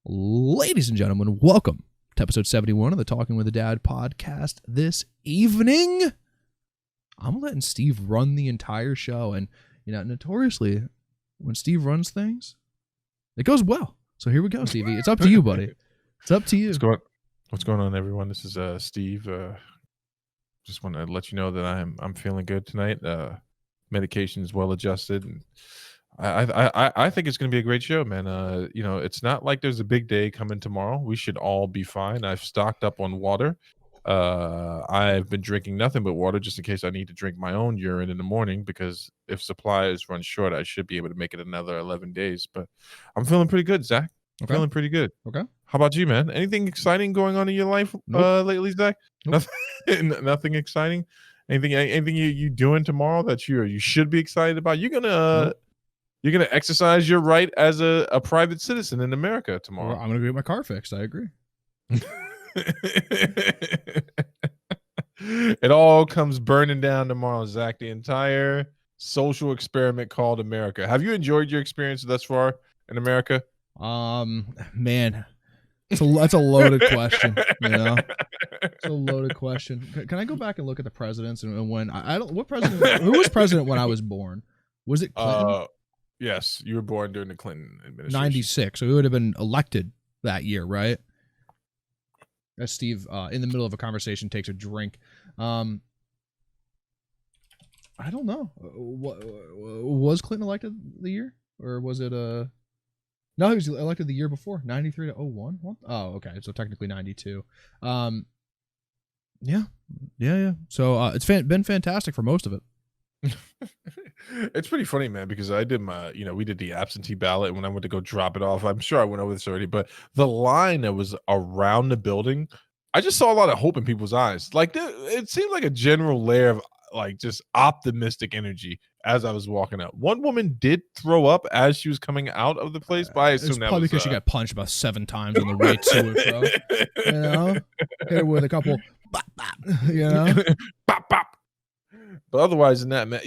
Ladies and gentlemen, welcome to episode 71 of the Talking with a Dad podcast. This evening, I'm letting Steve run the entire show. And, notoriously, when Steve runs things, it goes well. So here we go, Stevie. It's up to you, buddy. It's up to you. What's going on, everyone? This is Steve. Just want to let you know that I'm feeling good tonight. Medication is well adjusted. And I think it's going to be a great show, man. It's not like there's a big day coming tomorrow. We should all be fine. I've stocked up on water. I've been drinking nothing but water just in case I need to drink my own urine in the morning, because if supplies run short, I should be able to make it another 11 days. But I'm feeling pretty good, Zach. Okay. Feeling pretty good. Okay. How about you, man? Anything exciting going on in your life lately, Zach? Nope. Nothing exciting? Anything you doing tomorrow that you should be excited about? You're gonna exercise your right as a private citizen in America tomorrow. Well, I'm gonna get my car fixed. I agree. It all comes burning down tomorrow, Zach. The entire social experiment called America. Have you enjoyed your experience thus far in America? Man, that's a loaded question. It's a loaded question. Can I go back and look at the presidents and when who was president when I was born? Was it Clinton? Yes, you were born during the Clinton administration. 96. So he would have been elected that year, right? As Steve, in the middle of a conversation, takes a drink. I don't know. Was Clinton elected the year, or was it No, he was elected the year before, 93 to 01. What? Oh, okay. So technically 92. Yeah. So it's been fantastic for most of it. It's pretty funny, man, because I did we did the absentee ballot when I went to go drop it off. I'm sure I went over this already, but the line that was around the building, I just saw a lot of hope in people's eyes. Like it seemed like a general layer of just optimistic energy as I was walking out. One woman did throw up as she was coming out of the place, but I assume that probably was because she got punched about 7 times on the way to it, bro. Hit her with a couple, bop, bop, bop, bop. But otherwise than that, man,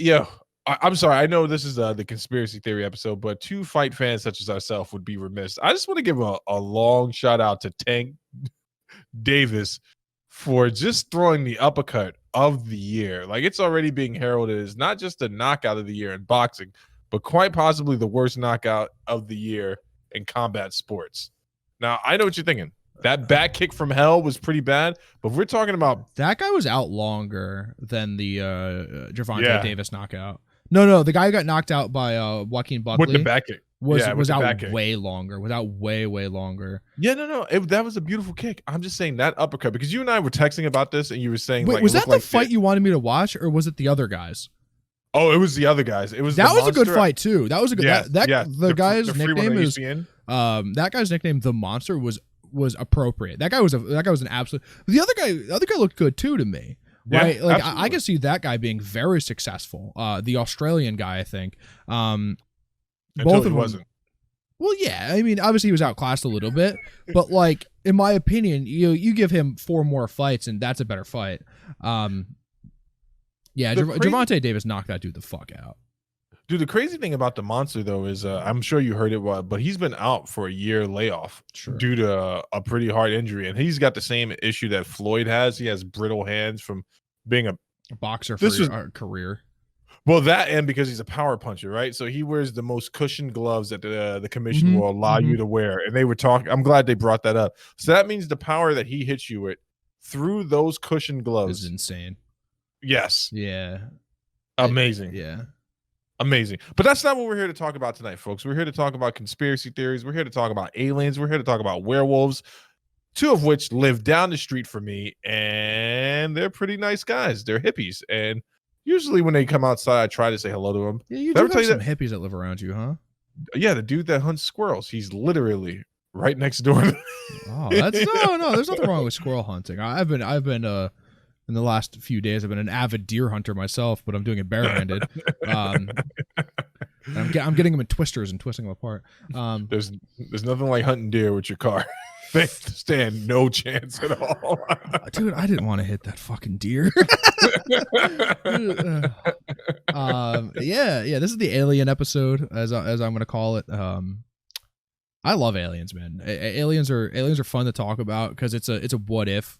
I'm sorry. I know this is the conspiracy theory episode, but two fight fans such as ourselves would be remiss. I just want to give a long shout out to Tank Davis for just throwing the uppercut of the year. Like, it's already being heralded as not just a knockout of the year in boxing, but quite possibly the worst knockout of the year in combat sports. Now, I know what you're thinking. That back kick from hell was pretty bad, but we're talking about that guy was out longer than the Gervonta Davis knockout. No, the guy who got knocked out by Joaquin Buckley with the back kick was out way longer. Without way longer. Yeah, no, that was a beautiful kick. I'm just saying that uppercut, because you and I were texting about this, and you were saying, wait, was that the fight you wanted me to watch, or was it the other guys? Oh, it was the other guys. It was that was a good fight too. That was a good. The guy's nickname is that guy's nickname, the Monster, was appropriate. That guy was an absolute. The other guy looked good too to me. Right, like I can see that guy being very successful. The Australian guy, I think. Both of them wasn't. Well, yeah. I mean, obviously he was outclassed a little bit, but like in my opinion, you give him 4 more fights and that's a better fight. Gervonta Davis knocked that dude the fuck out. Dude, the crazy thing about the Monster, though, is I'm sure you heard it, but he's been out for a year layoff due to a pretty hard injury. And he's got the same issue that Floyd has. He has brittle hands from being a boxer for a career. Well, that, and because he's a power puncher, right? So he wears the most cushioned gloves that the commission will allow you to wear. And they were talking, I'm glad they brought that up. So that means the power that he hits you with through those cushioned gloves is insane. Yes. Yeah. Amazing. Yeah. Amazing. But that's not what we're here to talk about tonight, folks. We're here to talk about conspiracy theories. We're here to talk about aliens. We're here to talk about werewolves, 2 of which live down the street from me, and they're pretty nice guys. They're hippies, and usually when they come outside, I try to say hello to them. Yeah, you do have some hippies that live around you, huh? Yeah, the dude that hunts squirrels. He's literally right next door. Oh, that's no. There's nothing wrong with squirrel hunting. I've been in the last few days, I've been an avid deer hunter myself, but I'm doing it barehanded. I'm getting them in twisters and twisting them apart. There's nothing like hunting deer with your car. They stand no chance at all. Dude, I didn't want to hit that fucking deer. Yeah. This is the alien episode, as I'm going to call it. I love aliens, man. Aliens are fun to talk about because it's a what if,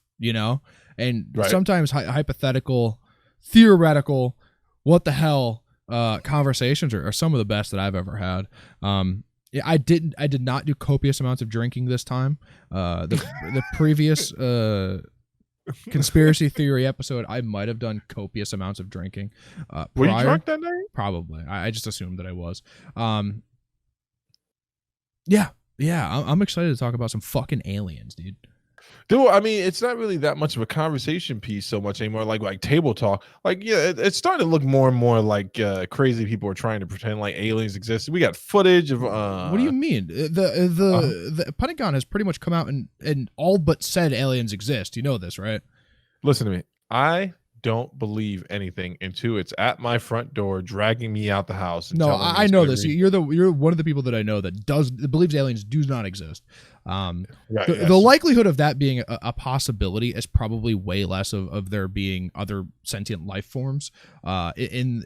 and sometimes hypothetical, theoretical, what the hell conversations are some of the best that I've ever had. I did not do copious amounts of drinking this time. The previous conspiracy theory episode, I might have done copious amounts of drinking. Were you drunk that night? Probably. I just assumed that I was. Yeah. I'm excited to talk about some fucking aliens, dude. Dude, I mean, it's not really that much of a conversation piece so much anymore. Like table talk. It's starting to look more and more like crazy people are trying to pretend like aliens exist. We got footage of. What do you mean? The Pentagon has pretty much come out and all but said aliens exist. You know this, right? Listen to me. I don't believe anything until it's at my front door, dragging me out the house. No, I know this. You're one of the people that I know that believes aliens do not exist. The likelihood of that being a possibility is probably way less of there being other sentient life forms in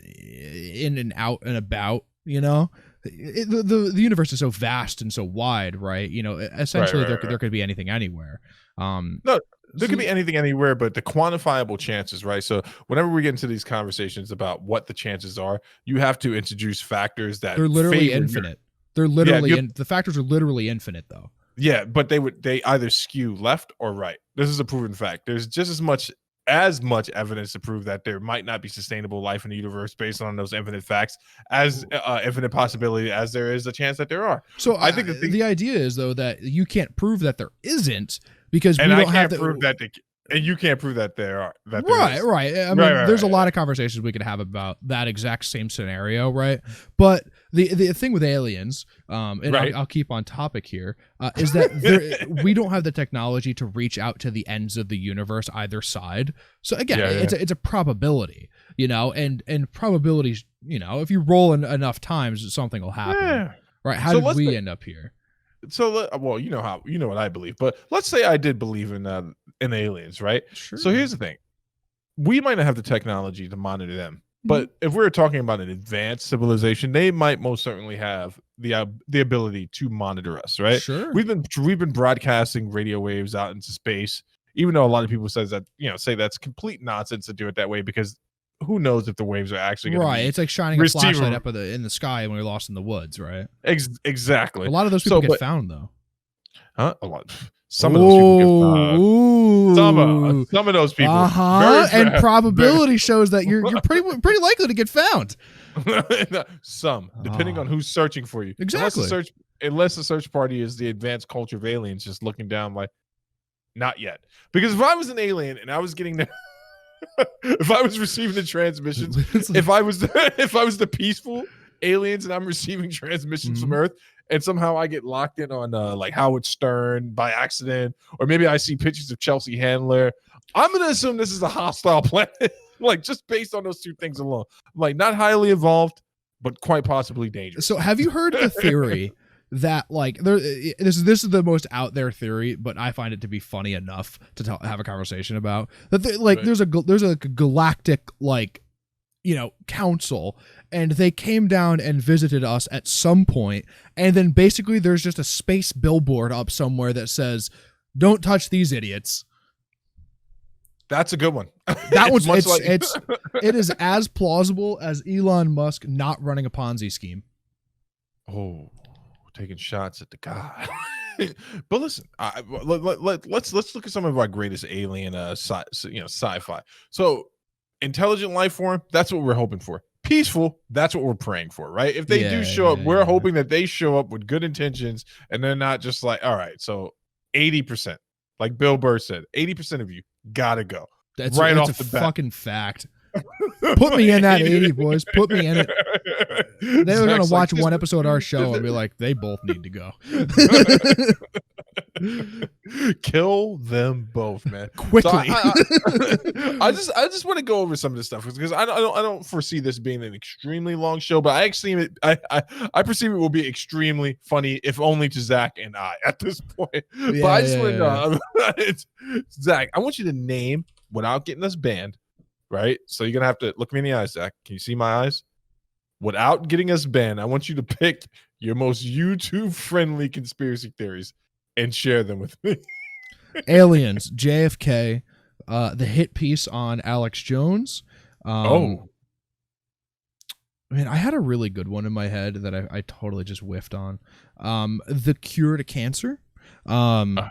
and out and about. The universe is so vast and so wide, right? Essentially there could be anything anywhere. No. There could be anything anywhere, but the quantifiable chances, right? So whenever we get into these conversations about what the chances are, you have to introduce factors that they're literally infinite. They're literally the factors are literally infinite, though. Yeah, but they either skew left or right. This is a proven fact. There's just as much evidence to prove that there might not be sustainable life in the universe based on those infinite facts as infinite possibility as there is a chance that there are. So I think the idea is, though, that you can't prove that there isn't. Because we don't have to prove that, and you can't prove that there are. Right. I mean, there's a lot of conversations we could have about that exact same scenario, right? But the thing with aliens, and I'll keep on topic here, is that we don't have the technology to reach out to the ends of the universe either side. So again, it's a probability, and probabilities, if you roll enough times, something will happen, right? How did we end up here? So, well, you know what I believe, but let's say I did believe in aliens, right? Sure. So here's the thing: we might not have the technology to monitor them, but if we're talking about an advanced civilization, they might most certainly have the ability to monitor us, right? Sure. We've been broadcasting radio waves out into space, even though a lot of people say that's complete nonsense to do it that way because who knows if the waves are actually going to be it's like shining a flashlight up in the sky when we're lost in the woods, right? Exactly. A lot of those people get found, though. Huh? A lot. Some of those people get found. Some of those people. And probability shows that you're pretty likely to get found. Some, depending on who's searching for you. Exactly. Unless the search party is the advanced culture of aliens just looking down like, not yet. Because if I was an alien and I was getting there. If I was receiving the transmissions, if I was the peaceful aliens and I'm receiving transmissions from Earth, and somehow I get locked in on like Howard Stern by accident, or maybe I see pictures of Chelsea Handler, I'm gonna assume this is a hostile planet, like just based on those two things alone. Like not highly evolved, but quite possibly dangerous. So have you heard the theory that like this is the most out there theory, but I find it to be funny enough to have a conversation about that. There's a galactic council, and they came down and visited us at some point, and then basically there's just a space billboard up somewhere that says, "Don't touch these idiots." That's a good one. That one's it is as plausible as Elon Musk not running a Ponzi scheme. Oh. Taking shots at the guy. But listen, let's look at some of our greatest alien sci-fi. So intelligent life form, that's what we're hoping for. Peaceful, that's what we're praying for, right? If they do show up, we're hoping that they show up with good intentions and they're not just like, all right, so 80%, like Bill Burr said, 80% of you gotta go. That's off the bat. Fucking fact. Put me in that 80, boys. Put me in it. They were going to watch one episode of our show and be like, they both need to go. Kill them both, man. Quickly. So I just want to go over some of this stuff because I don't foresee this being an extremely long show, but I perceive it will be extremely funny, if only to Zach and I at this point. But I just want to know, Zach, I want you to name without getting us banned. Right? So you're going to have to look me in the eyes, Zach. Can you see my eyes? Without getting us banned, I want you to pick your most YouTube friendly conspiracy theories and share them with me. Aliens, JFK, the hit piece on Alex Jones. Man, I had a really good one in my head that I totally just whiffed on. The cure to cancer, the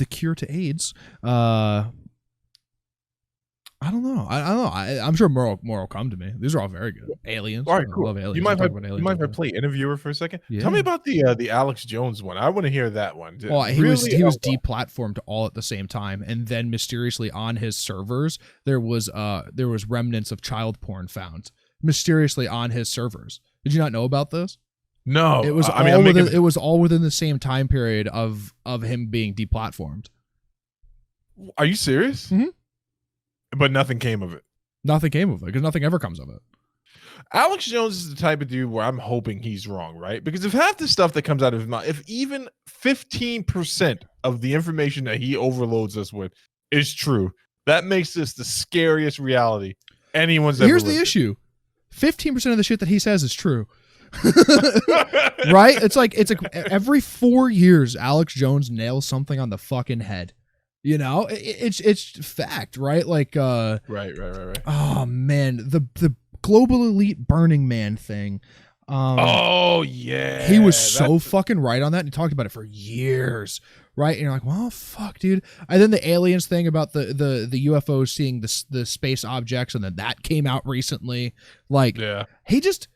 cure to AIDS. I don't know. I'm sure more will come to me. These are all very good. Aliens. All right, cool. I love aliens. You mind if I play interviewer for a second? Yeah. Tell me about the Alex Jones one. I want to hear that one. Well, he was deplatformed all at the same time, and then mysteriously on his servers there was remnants of child porn found mysteriously on his servers. Did you not know about this? No, it was it was all within the same time period of him being deplatformed. Are you serious? Mm-hmm. But nothing came of it. Nothing came of it because nothing ever comes of it. Alex Jones is the type of dude where I'm hoping he's wrong, right? Because if half the stuff that comes out of his mouth, if even 15% of the information that he overloads us with is true, that makes this the scariest reality anyone's ever lived. Here's the issue. 15% of the shit that he says is true. Right? It's like every 4 years Alex Jones nails something on the fucking head. You know, it's fact, right? Like right. Oh man, the global elite Burning Man thing. Oh yeah, he was so fucking right on that. And he talked about it for years, right? And you're like, well, fuck, dude. And then the aliens thing about the UFOs seeing the space objects, and then that came out recently. Like, yeah, he's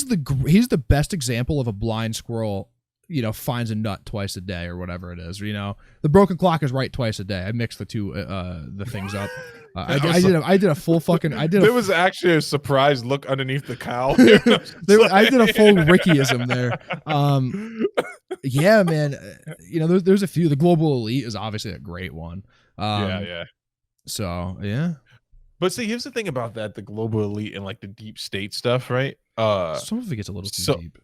the best example of a blind squirrel. You know, finds a nut twice a day or whatever it is. You know, the broken clock is right twice a day. I mixed the two the things up. I did a full fucking. There was actually a surprised look underneath the cowl. I did a full Rickyism there. Yeah, man. You know, there's a few. The global elite is obviously a great one. Yeah. So yeah. But see, here's the thing about that: the global elite and like the deep state stuff, right? Some of it gets a little too deep.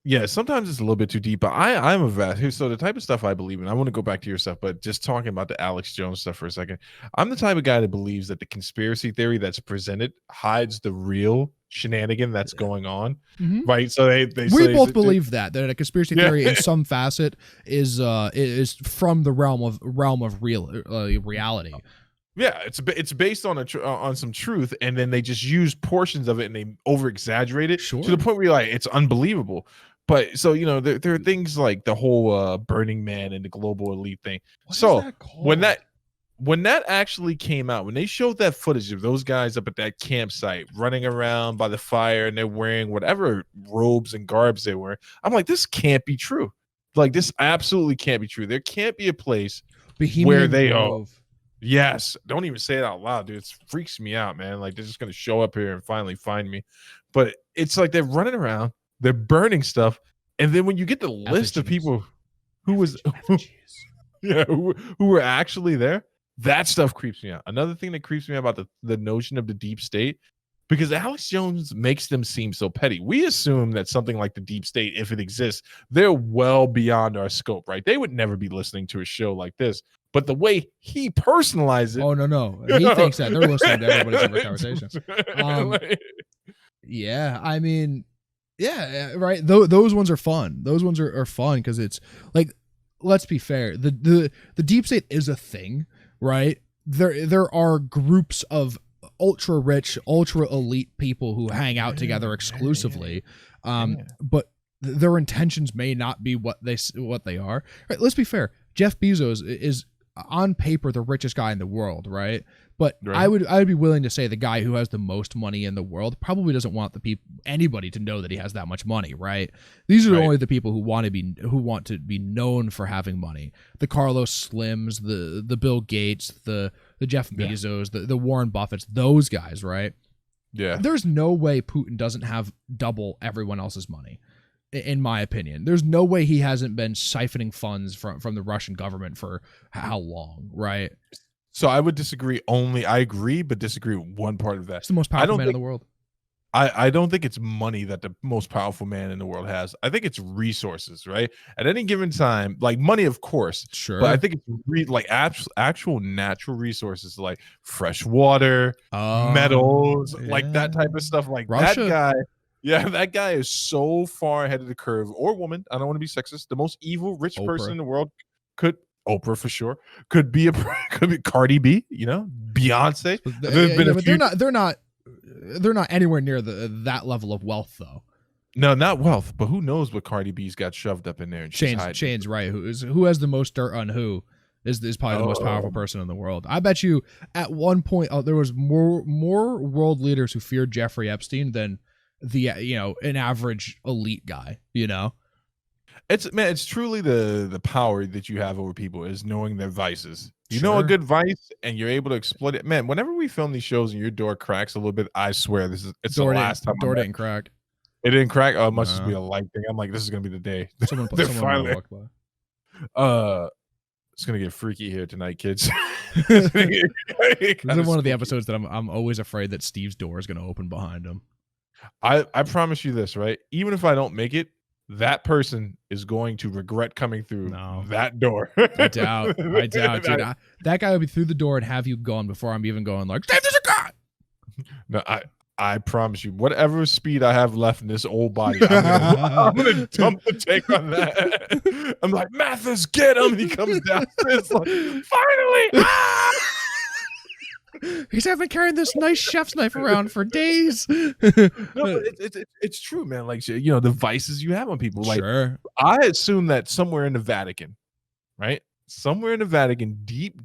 Yeah, sometimes it's a little bit too deep, but I'm a vet. So the type of stuff I believe in, I want to go back to your stuff, but just talking about the Alex Jones stuff for a second. I'm the type of guy that believes that the conspiracy theory that's presented hides the real shenanigan that's going on, right? So we both believe that a conspiracy theory in some facet is from the realm of real reality. Yeah, it's based on some truth, and then they just use portions of it and they over exaggerate it to the point where you're like, it's unbelievable. But so, you know, there are things like the whole Burning Man and the global elite thing. When that actually came out, when they showed that footage of those guys up at that campsite running around by the fire and they're wearing whatever robes and garbs they were, I'm like, this can't be true. Like, this absolutely can't be true. There can't be a place where they are. Yes, don't even say it out loud, dude. It freaks me out, man. Like, they're just gonna show up here and finally find me. But it's like they're running around, they're burning stuff, and then when you get the list of people who were actually there, that stuff creeps me out. Another thing that creeps me out about the notion of the deep state, because Alex Jones makes them seem so petty. We assume that something like the deep state, if it exists, they're well beyond our scope, right? They would never be listening to a show like this. But the way he personalized it. Oh, no. He thinks that. They're listening to everybody's every conversation. Yeah, I mean, yeah, right. Those ones are fun. Those ones are fun because it's like, let's be fair. The deep state is a thing, right? There are groups of ultra rich, ultra elite people who hang out together exclusively. But their intentions may not be what they are. Right, let's be fair. Jeff Bezos is on paper the richest guy in the world, right? But right. I would be willing to say the guy who has the most money in the world probably doesn't want anybody to know that he has that much money, right? These are only the people who want to be known for having money. The Carlos Slims, the Bill Gates, the Jeff Bezos, the Warren Buffetts, those guys, right? Yeah. There's no way Putin doesn't have double everyone else's money. In my opinion, there's no way he hasn't been siphoning funds from the Russian government for how long, right? So I would disagree. I agree, but disagree with one part of that. It's the most powerful man in the world. I don't think it's money that the most powerful man in the world has. I think it's resources, right? At any given time, like money, of course, sure. But I think it's like actual natural resources, like fresh water, metals, like that type of stuff. Like Russia, that guy. Yeah, that guy is so far ahead of the curve. Or woman, I don't want to be sexist. The most evil rich Oprah. person in the world could Oprah for sure. Could be Cardi B, Beyonce. But they're not anywhere near that level of wealth though. No, not wealth, but who knows what Cardi B's got shoved up in there. And Shane's right. Who has the most dirt on who is probably the most powerful person in the world. I bet you at one point there was more world leaders who feared Jeffrey Epstein than an average elite guy. It's truly the power that you have over people is knowing their vices. You know a good vice and you're able to exploit it. Man, whenever we film these shows and your door cracks a little bit, I swear it's the last time. Door didn't crack. It didn't crack. Oh, it must just be a light thing. I'm like, this is gonna be the day. Someone finally walked by. It's gonna get freaky here tonight, kids. This is one of the episodes that I'm always afraid that Steve's door is gonna open behind him. I promise you this, right? Even if I don't make it, that person is going to regret coming through that door. I doubt, dude. That guy would be through the door and have you gone before I'm even going like, Steve, there's a guy. No, I promise you, whatever speed I have left in this old body, I'm gonna dump the tank on that. I'm like, Mathis, get him. And he comes downstairs like, finally. Ah! He's been carrying this nice chef's knife around for days. No, but it's true, man. Like, the vices you have on people. Like, sure. I assume that somewhere in the Vatican, right? Somewhere in the Vatican, deep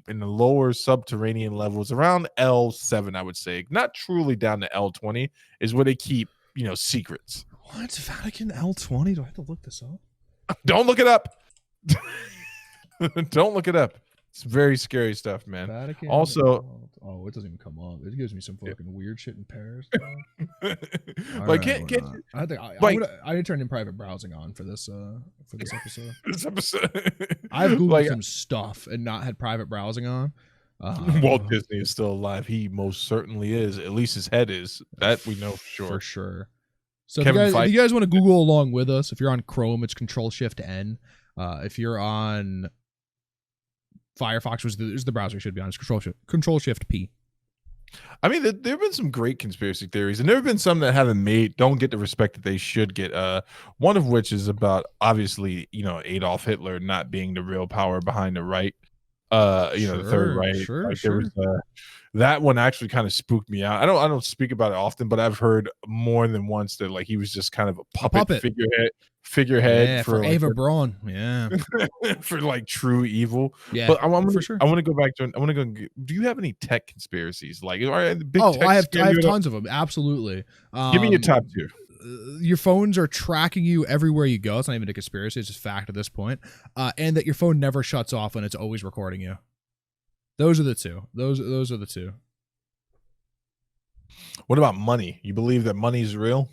in the lower subterranean levels, around L7, I would say, not truly down to L20, is where they keep, secrets. What? Vatican L20? Do I have to look this up? Don't look it up. Don't look it up. It's very scary stuff, man. Vatican also, it doesn't even come up. It gives me some fucking weird shit in Paris. Like, can't you? I need to turn in private browsing on for this episode. This episode, I've googled some stuff and not had private browsing on. Walt Disney is still alive. He most certainly is. At least his head is. That we know for sure. For sure. So if you guys want to Google along with us, if you're on Chrome, it's Control-Shift-N. If you're on Firefox, which is the browser should be on, it's Control-Shift-P. I mean, there have been some great conspiracy theories, and there have been some that don't get the respect that they should get. One of which is about, obviously, Adolf Hitler not being the real power behind the right. The Third Reich. Sure. There was, that one actually kind of spooked me out. I don't speak about it often, but I've heard more than once that he was just kind of a puppet. figurehead for Eva Braun. Yeah. For true evil. Yeah. But for sure. I want to go back to. I want to go. Do you have any tech conspiracies? I have tons of them. Absolutely. Give me your top two. Your phones are tracking you everywhere you go. It's not even a conspiracy. It's just fact at this point. And that your phone never shuts off and it's always recording you. Those are the two. Those are the two. What about money? You believe that money is real?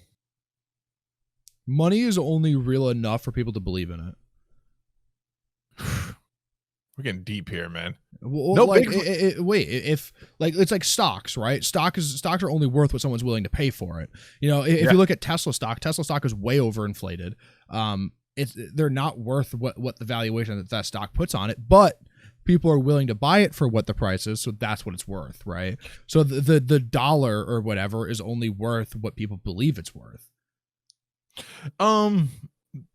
Money is only real enough for people to believe in it. We're getting deep here, man. Well, if it's like stocks, right? Stocks are only worth what someone's willing to pay for it. If you look at Tesla stock is way overinflated. They're not worth what the valuation that stock puts on it, but people are willing to buy it for what the price is, so that's what it's worth, right? So the dollar or whatever is only worth what people believe it's worth.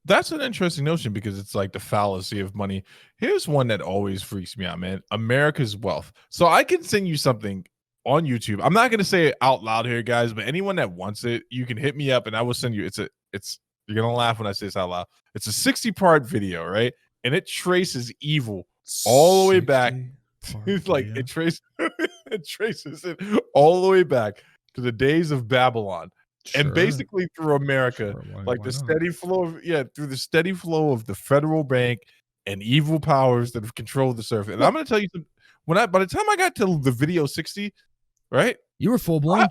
That's an interesting notion because it's like the fallacy of money. Here's one that always freaks me out, man. America's wealth. So I can send you something on YouTube. I'm not going to say it out loud here, guys, but anyone that wants it, you can hit me up and I will send you. You're going to laugh when I say this out loud. It's a 60-part video, right? And it traces evil all the way back. It's like it traces it all the way back to the days of Babylon. Sure. And basically through America, steady flow of the federal bank and evil powers that have controlled the surface. And I'm going to tell you, by the time I got to the video 60, right? You were full blown.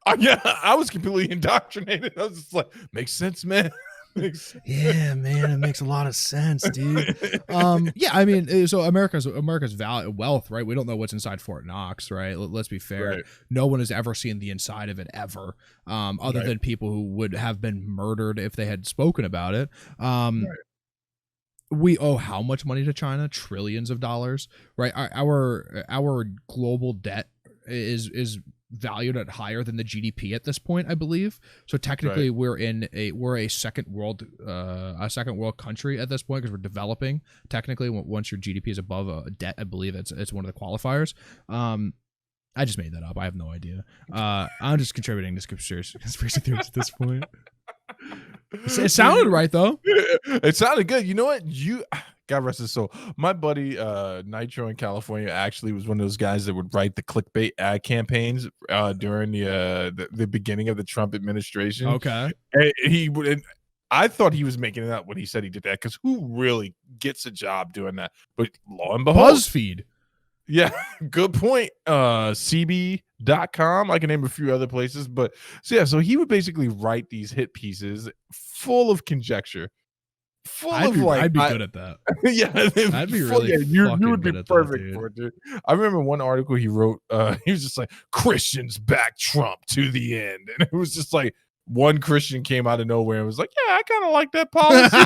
I was completely indoctrinated. I was just like, makes sense, man. Yeah, man, it makes a lot of sense, dude. I mean, so America's wealth, right? We don't know what's inside Fort Knox, right? Let's be fair. Right. No one has ever seen the inside of it ever, other than people who would have been murdered if they had spoken about it. We owe how much money to China? Trillions of dollars, right? Our global debt is valued at higher than the GDP at this point, I believe. So technically, we're a second world country at this point because we're developing. Technically, once your GDP is above a debt, I believe it's one of the qualifiers. I just made that up. I have no idea. I'm just contributing to conspiracy theories at this point. It sounded right though. It sounded good. You know what? God rest his soul. My buddy Nitro in California actually was one of those guys that would write the clickbait ad campaigns during the beginning of the Trump administration. Okay. And he would. And I thought he was making it up when he said he did that, because who really gets a job doing that? But lo and behold, BuzzFeed. Yeah, good point. CB.com. I can name a few other places, but so he would basically write these hit pieces full of conjecture. I'd be good at that. Yeah, I'd be really you would good be at perfect that, for it, dude. I remember one article he wrote. He was just like, "Christians back Trump to the end," and it was just like one Christian came out of nowhere and was like, "Yeah, I kind of like that policy."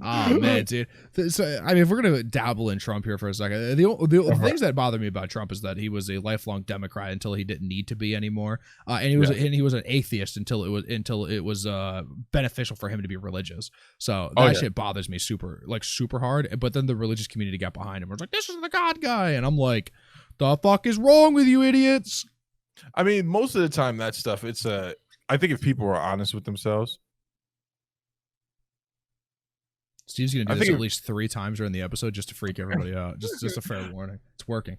Oh man, dude. So I mean, if we're gonna dabble in Trump here for a second, the things that bother me about Trump is that he was a lifelong Democrat until he didn't need to be anymore, and he was an atheist until it was beneficial for him to be religious. So that shit bothers me super hard. But then the religious community got behind him. It was like, "This is the God guy," and I'm like, "The fuck is wrong with you idiots?" I mean, most of the time that stuff, it's I think if people are honest with themselves. Steve's gonna do this at least 3 times during the episode just to freak everybody out. Just a fair warning. It's working.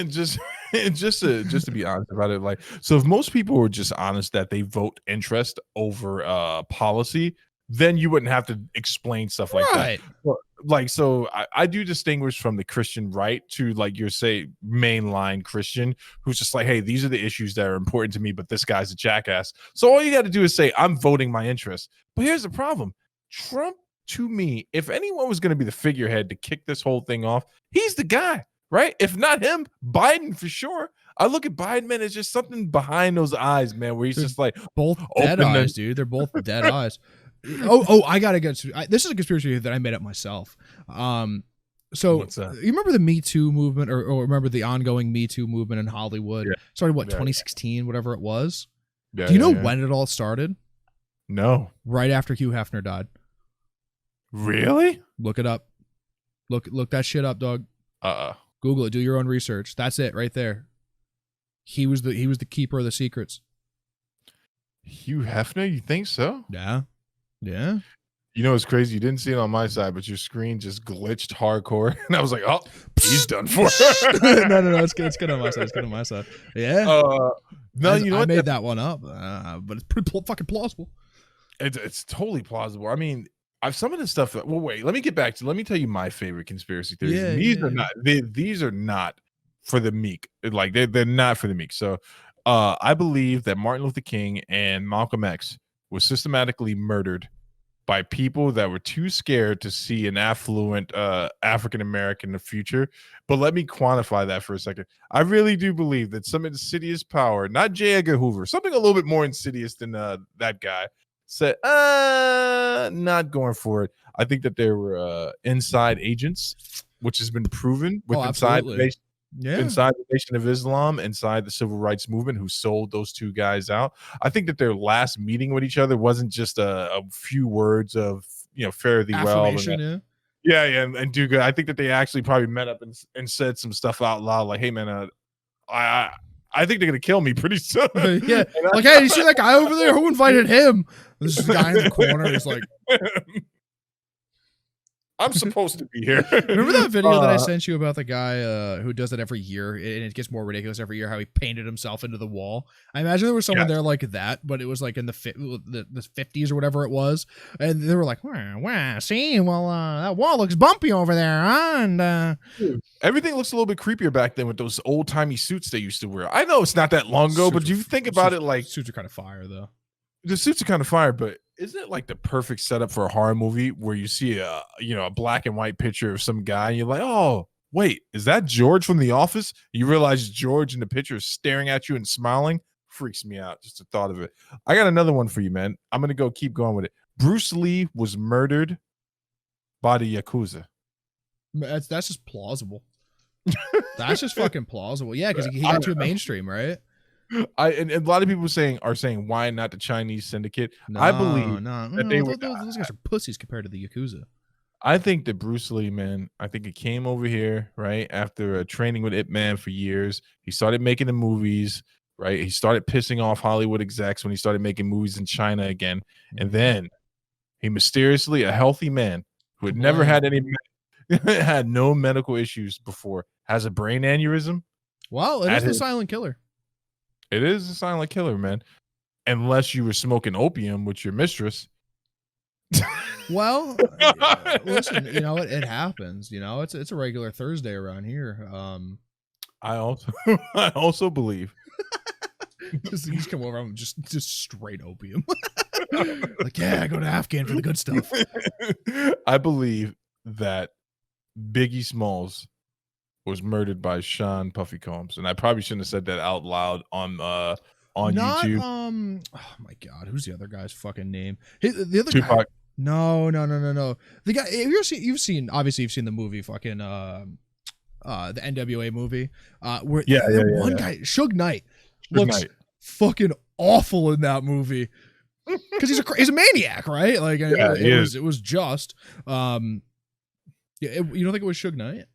Just to be honest about it, like, so if most people were just honest that they vote interest over policy, then you wouldn't have to explain stuff like that. Well, like, so I do distinguish from the Christian right to, like, your say mainline Christian who's just like, hey, these are the issues that are important to me, but this guy's a jackass. So all you got to do is say, I'm voting my interest. But here's the problem. Trump, to me, if anyone was going to be the figurehead to kick this whole thing off, he's the guy, right? If not him, Biden for sure. I look at Biden, man, it's just something behind those eyes, man, where he's just like both dead eyes, dude. They're both dead eyes. I gotta get to this is a conspiracy that I made up myself. So you remember the Me Too movement, or remember the ongoing Me Too movement in Hollywood? Started 2016, whatever it was. Do you know when it all started? No. Right after Hugh Hefner died. Really? Look it up. Look that shit up, dog. Google it. Do your own research. That's it right there. He was the keeper of the secrets. Hugh Hefner? You think so? Yeah. Yeah. You know, it's crazy. You didn't see it on my side, but your screen just glitched hardcore. And I was like, oh, he's done for. No. It's good on my side. It's good on my side. Yeah. No, you know I made that one up, but it's pretty fucking plausible. It's totally plausible. I mean, I've some of the stuff. Well, wait, let me get back to. Let me tell you my favorite conspiracy theories. Yeah, these are not for the meek. Like they're not for the meek. So, I believe that Martin Luther King and Malcolm X was systematically murdered by people that were too scared to see an affluent African American in the future. But let me quantify that for a second. I really do believe that some insidious power, not J. Edgar Hoover, something a little bit more insidious than that guy, said, not going for it. I think that there were inside agents, which has been proven with inside the Nation of Islam, inside the civil rights movement, who sold those two guys out. I think that their last meeting with each other wasn't just a few words of, fare thee well. And do good. I think that they actually probably met up and said some stuff out loud, like, hey man, I think they're gonna kill me pretty soon. Yeah, like, hey, you see that guy over there? Who invited him? This guy in the corner is like, I'm supposed to be here. Remember that video that I sent you about the guy who does it every year, and it gets more ridiculous every year, how he painted himself into the wall? I imagine there was someone there like that, but it was like in the 50s or whatever it was, and they were like, wow, see, well, that wall looks bumpy over there, huh? And everything looks a little bit creepier back then with those old-timey suits they used to wear. I know it's not that long ago, but you think about it, like, suits are kind of fire, though. The suits are kind of fire, but isn't it like the perfect setup for a horror movie where you see a black and white picture of some guy and you're like, oh, wait, is that George from The Office? You realize George in the picture is staring at you and smiling. Freaks me out, just the thought of it. I got another one for you, man. I'm going to keep going with it. Bruce Lee was murdered by the Yakuza. That's just plausible. That's just fucking plausible. Yeah, because he got too mainstream, right? And a lot of people are saying why not the Chinese syndicate? I believe that they were those guys are pussies compared to the Yakuza. I think that Bruce Lee, man, I think he came over here, right, after training with Ip Man for years. He started making the movies, right? He started pissing off Hollywood execs when he started making movies in China again. And then he mysteriously, a healthy man who had never had had no medical issues before, has a brain aneurysm. Well, it is the silent killer. It is a silent killer, man. Unless you were smoking opium with your mistress. Well, listen, you know, it happens. You know, it's a regular Thursday around here. I also believe. Just come over and just straight opium. Like, yeah, I go to Afghan for the good stuff. I believe that Biggie Smalls was murdered by Sean Puffy Combs, and I probably shouldn't have said that out loud on YouTube. Oh my God, who's the other guy's fucking name? The other Tupac. guy. No. The guy. You've seen the movie fucking the NWA movie. Where one guy, Suge Knight, looks fucking awful in that movie because he's a maniac, right? Like it was just you don't think it was Suge Knight?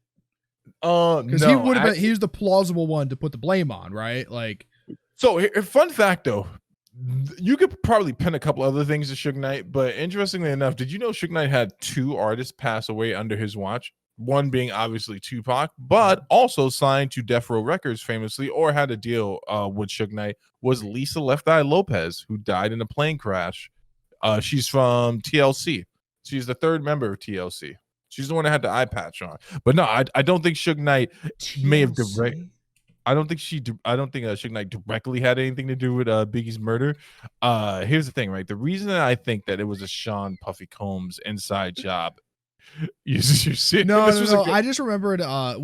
Because he would have been. He's the plausible one to put the blame on, right? Like, so fun fact though, you could probably pin a couple other things to Suge Knight, but interestingly enough, did you know Suge Knight had 2 artists pass away under his watch? One being obviously Tupac, but also signed to Death Row Records famously, or had a deal with Suge Knight, was Lisa Left Eye Lopez, who died in a plane crash. She's from TLC. She's the 3rd member of TLC. She's the one that had the eye patch on. But no, I don't think Suge Knight may have I don't think Suge Knight directly had anything to do with Biggie's murder. Here's the thing, right? The reason that I think that it was a Sean Puffy Combs inside job. You see? No. I just remember it.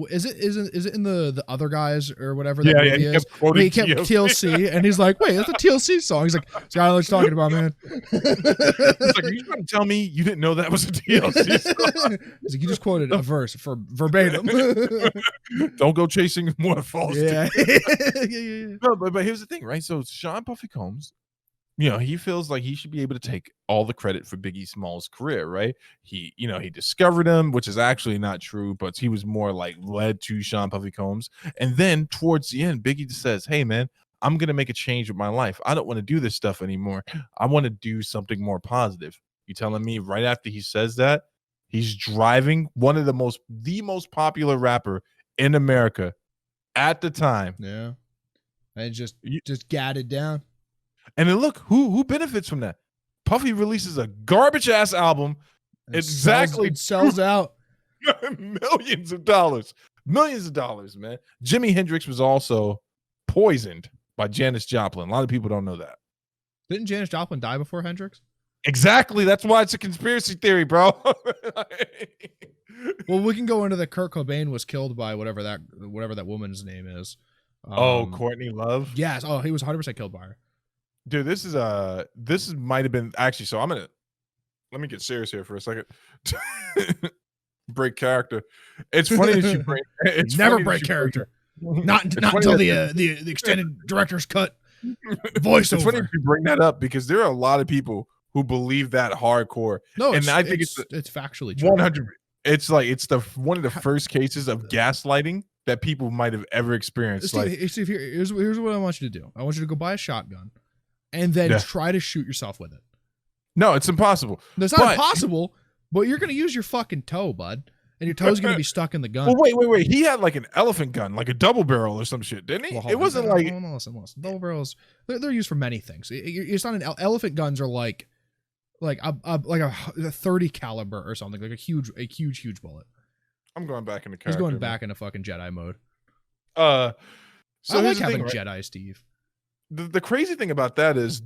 Is it in the other guys or whatever? That movie is? He kept TLC, and he's like, "Wait, that's a TLC song." He's like, "Scott, what you talking about, man?" It's like, are you trying to tell me you didn't know that was a TLC song? He's like, "You just quoted a verse for verbatim." Don't go chasing more false. Yeah. No, but here's the thing, right? So Sean Puffy Combs, you know, he feels like he should be able to take all the credit for Biggie Smalls' career, right? He discovered him, which is actually not true, but he was more like led to Sean Puffy Combs. And then towards the end, Biggie just says, "Hey, man, I'm going to make a change with my life. I don't want to do this stuff anymore. I want to do something more positive." You telling me right after he says that, he's driving one of the most popular rapper in America at the time. Yeah. And just gadded down. And then look, who benefits from that? Puffy releases a garbage ass album. It sells out millions of dollars, man. Jimi Hendrix was also poisoned by Janis Joplin. A lot of people don't know that. Didn't Janis Joplin die before Hendrix? Exactly. That's why it's a conspiracy theory, bro. Well, we can go into the Kurt Cobain was killed by whatever that woman's name is. Courtney Love. Yes. Oh, he was 100% killed by her. Dude, this might have been actually. So let me get serious here for a second. Break character. It's funny that you break. It's never break character. Not until the extended director's cut voiceover. It's funny if you bring that up because there are a lot of people who believe that hardcore. No, and I think it's factually true. 100. It's like it's one of the first cases of gaslighting that people might have ever experienced. Steve, here's what I want you to do. I want you to go buy a shotgun and then try to shoot yourself with it. No, it's impossible. No, it's not impossible, but you're going to use your fucking toe, bud. And your toe's going to be stuck in the gun. Well, wait. He had like an elephant gun, like a double barrel or some shit, didn't he? Well, it wasn't like... Listen. Double barrels, they're used for many things. It's not an... Elephant guns are like a 30 caliber or something, like a huge bullet. I'm going back into character. He's going back into fucking Jedi mode. So I like having Jedi, Steve. The crazy thing about that is,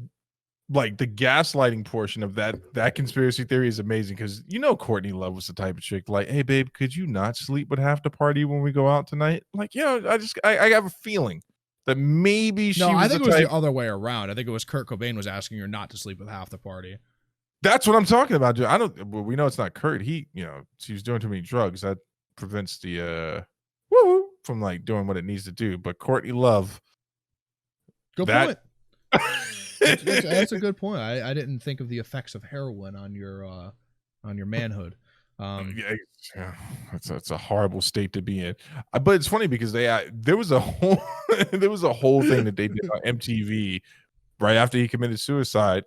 like, the gaslighting portion of that conspiracy theory is amazing because Courtney Love was the type of chick like, "Hey babe, could you not sleep with half the party when we go out tonight?" Like, I have a feeling that maybe she. No, I think it was the other way around. I think it was Kurt Cobain was asking her not to sleep with half the party. That's what I'm talking about, dude. We know it's not Kurt. She was doing too many drugs. That prevents the from like doing what it needs to do. But Courtney Love, good point. That's a good point. I didn't think of the effects of heroin on your manhood. It's a horrible state to be in. But it's funny because there was a whole thing that they did on MTV right after he committed suicide,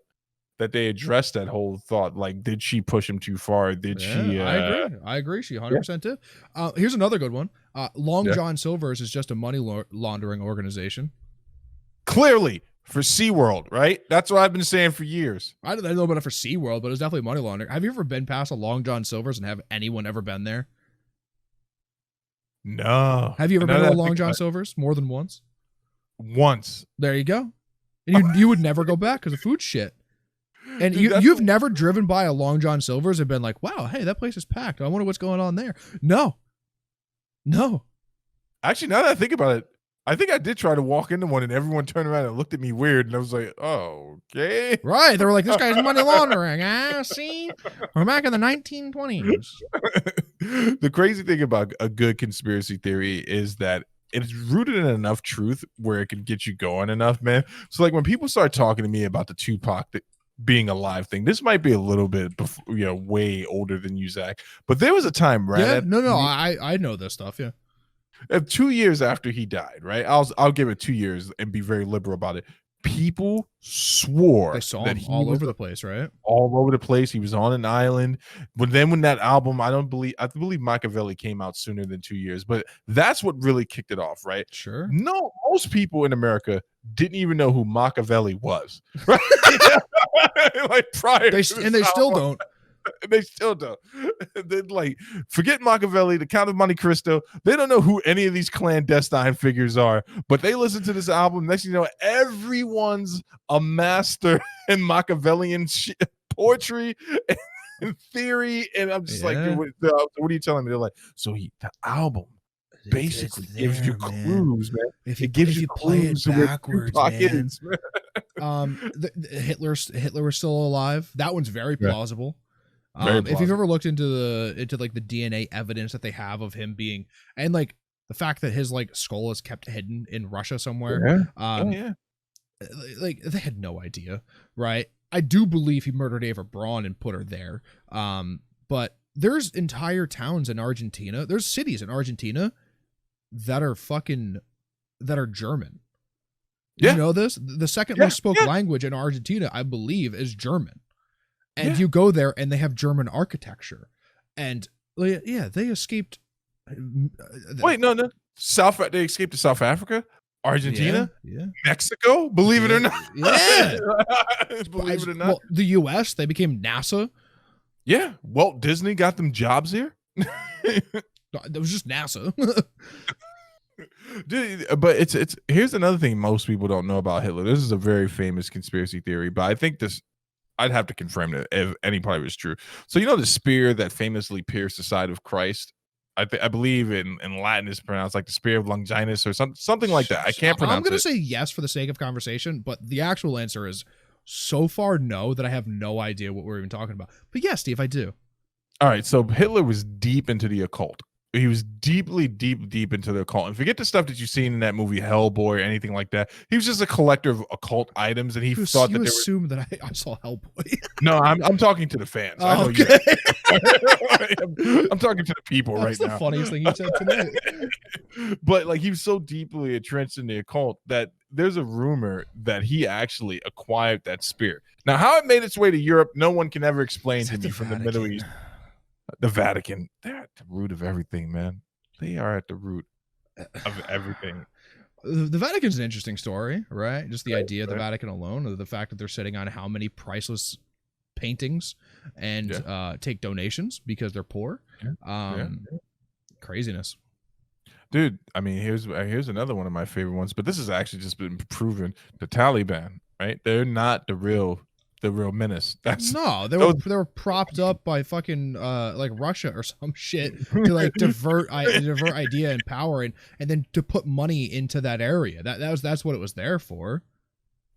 that they addressed that whole thought. Like, did she push him too far? Did she? I agree. She 100% did. Here's another good one. Long John Silver's is just a money laundering organization. Clearly. For SeaWorld, right? That's what I've been saying for years. I don't know about it for SeaWorld, but it's definitely money laundering. Have you ever been past a Long John Silver's and have anyone ever been there? No. Have you ever been to a Long John Silver's more than once? Once. There you go. And you would never go back because the food's shit. And you've never driven by a Long John Silver's and been like, wow, hey, that place is packed. I wonder what's going on there. No. Actually, now that I think about it, I think I did try to walk into one and everyone turned around and looked at me weird. And I was like, oh, okay. Right. They were like, this guy's money laundering. See? We're back in the 1920s. The crazy thing about a good conspiracy theory is that it's rooted in enough truth where it can get you going enough, man. So like when people start talking to me about the Tupac being alive thing, this might be a little bit before, way older than you, Zach. But there was a time, right? Yeah, I know this stuff, yeah. 2 years after he died, right? I'll give it 2 years and be very liberal about it. People swore they saw him all over the place, right? All over the place. He was on an island. But then when that album, I believe Machiavelli came out sooner than 2 years, but that's what really kicked it off, right? Sure. No, most people in America didn't even know who Machiavelli was, right? Like prior, they still don't. They still don't. They're like, forget Machiavelli, the Count of Monte Cristo. They don't know who any of these clandestine figures are, but they listen to this album. Next thing you know, everyone's a master in Machiavellian poetry and theory. And I'm just like, what are you telling me? They're like, so the album basically gives you clues, man. If you play it backwards, man. Hitler was still alive. That one's very plausible. If you've ever looked into like the DNA evidence that they have of him being, and like the fact that his like skull is kept hidden in Russia somewhere, like they had no idea, right? I do believe he murdered Eva Braun and put her there. But there's entire towns in Argentina. There's cities in Argentina that are German. You know this? The second most spoken language in Argentina, I believe, is German. And you go there and they have German architecture. And they escaped. Wait, no. They escaped to South Africa, Argentina, Mexico, believe it or not. Yeah. Believe it or not. Well, the US, they became NASA. Yeah. Walt Disney got them jobs here. It was just NASA. Dude, but it's here's another thing most people don't know about Hitler. This is a very famous conspiracy theory, but I think I'd have to confirm that if any part of it is true. So the spear that famously pierced the side of Christ, I believe in Latin is pronounced like the spear of Longinus or something like that. I can't pronounce it. I'm going to say yes for the sake of conversation, but the actual answer is so far no that I have no idea what we're even talking about. But yes, Steve, I do. All right, so Hitler was deep into the occult. He was deeply, deep into the occult. And forget the stuff that you've seen in that movie Hellboy or anything like that. He was just a collector of occult items, and he thought that assumed that I saw Hellboy. No, I'm talking to the fans. Oh, I know okay. I'm talking to the people right now. That's the funniest thing you said today. But like, he was so deeply entrenched in the occult that there's a rumor that he actually acquired that spear. Now, how it made its way to Europe, no one can ever explain to me from the Middle East. The Vatican, they're at the root of everything, man. They are at the root of everything. The Vatican's an interesting story, right? Just the idea of the Vatican alone, or the fact that they're sitting on how many priceless paintings and take donations because they're poor. Craziness. Dude, I mean, here's another one of my favorite ones, but this has actually just been proven. The Taliban, right? They're not the real menace. They were propped up by fucking like Russia or some shit to like divert idea and power and then to put money into that area. That's what it was there for.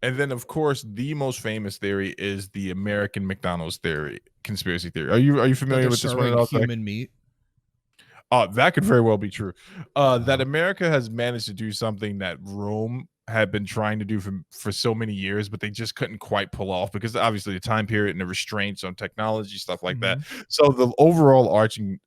And then of course the most famous theory is the American McDonald's theory, conspiracy theory. Are you familiar with this one at all? Human meat. That could very well be true. That America has managed to do something that Rome had been trying to do for so many years, but they just couldn't quite pull off because obviously the time period and the restraints on technology, stuff like that. So the overall arching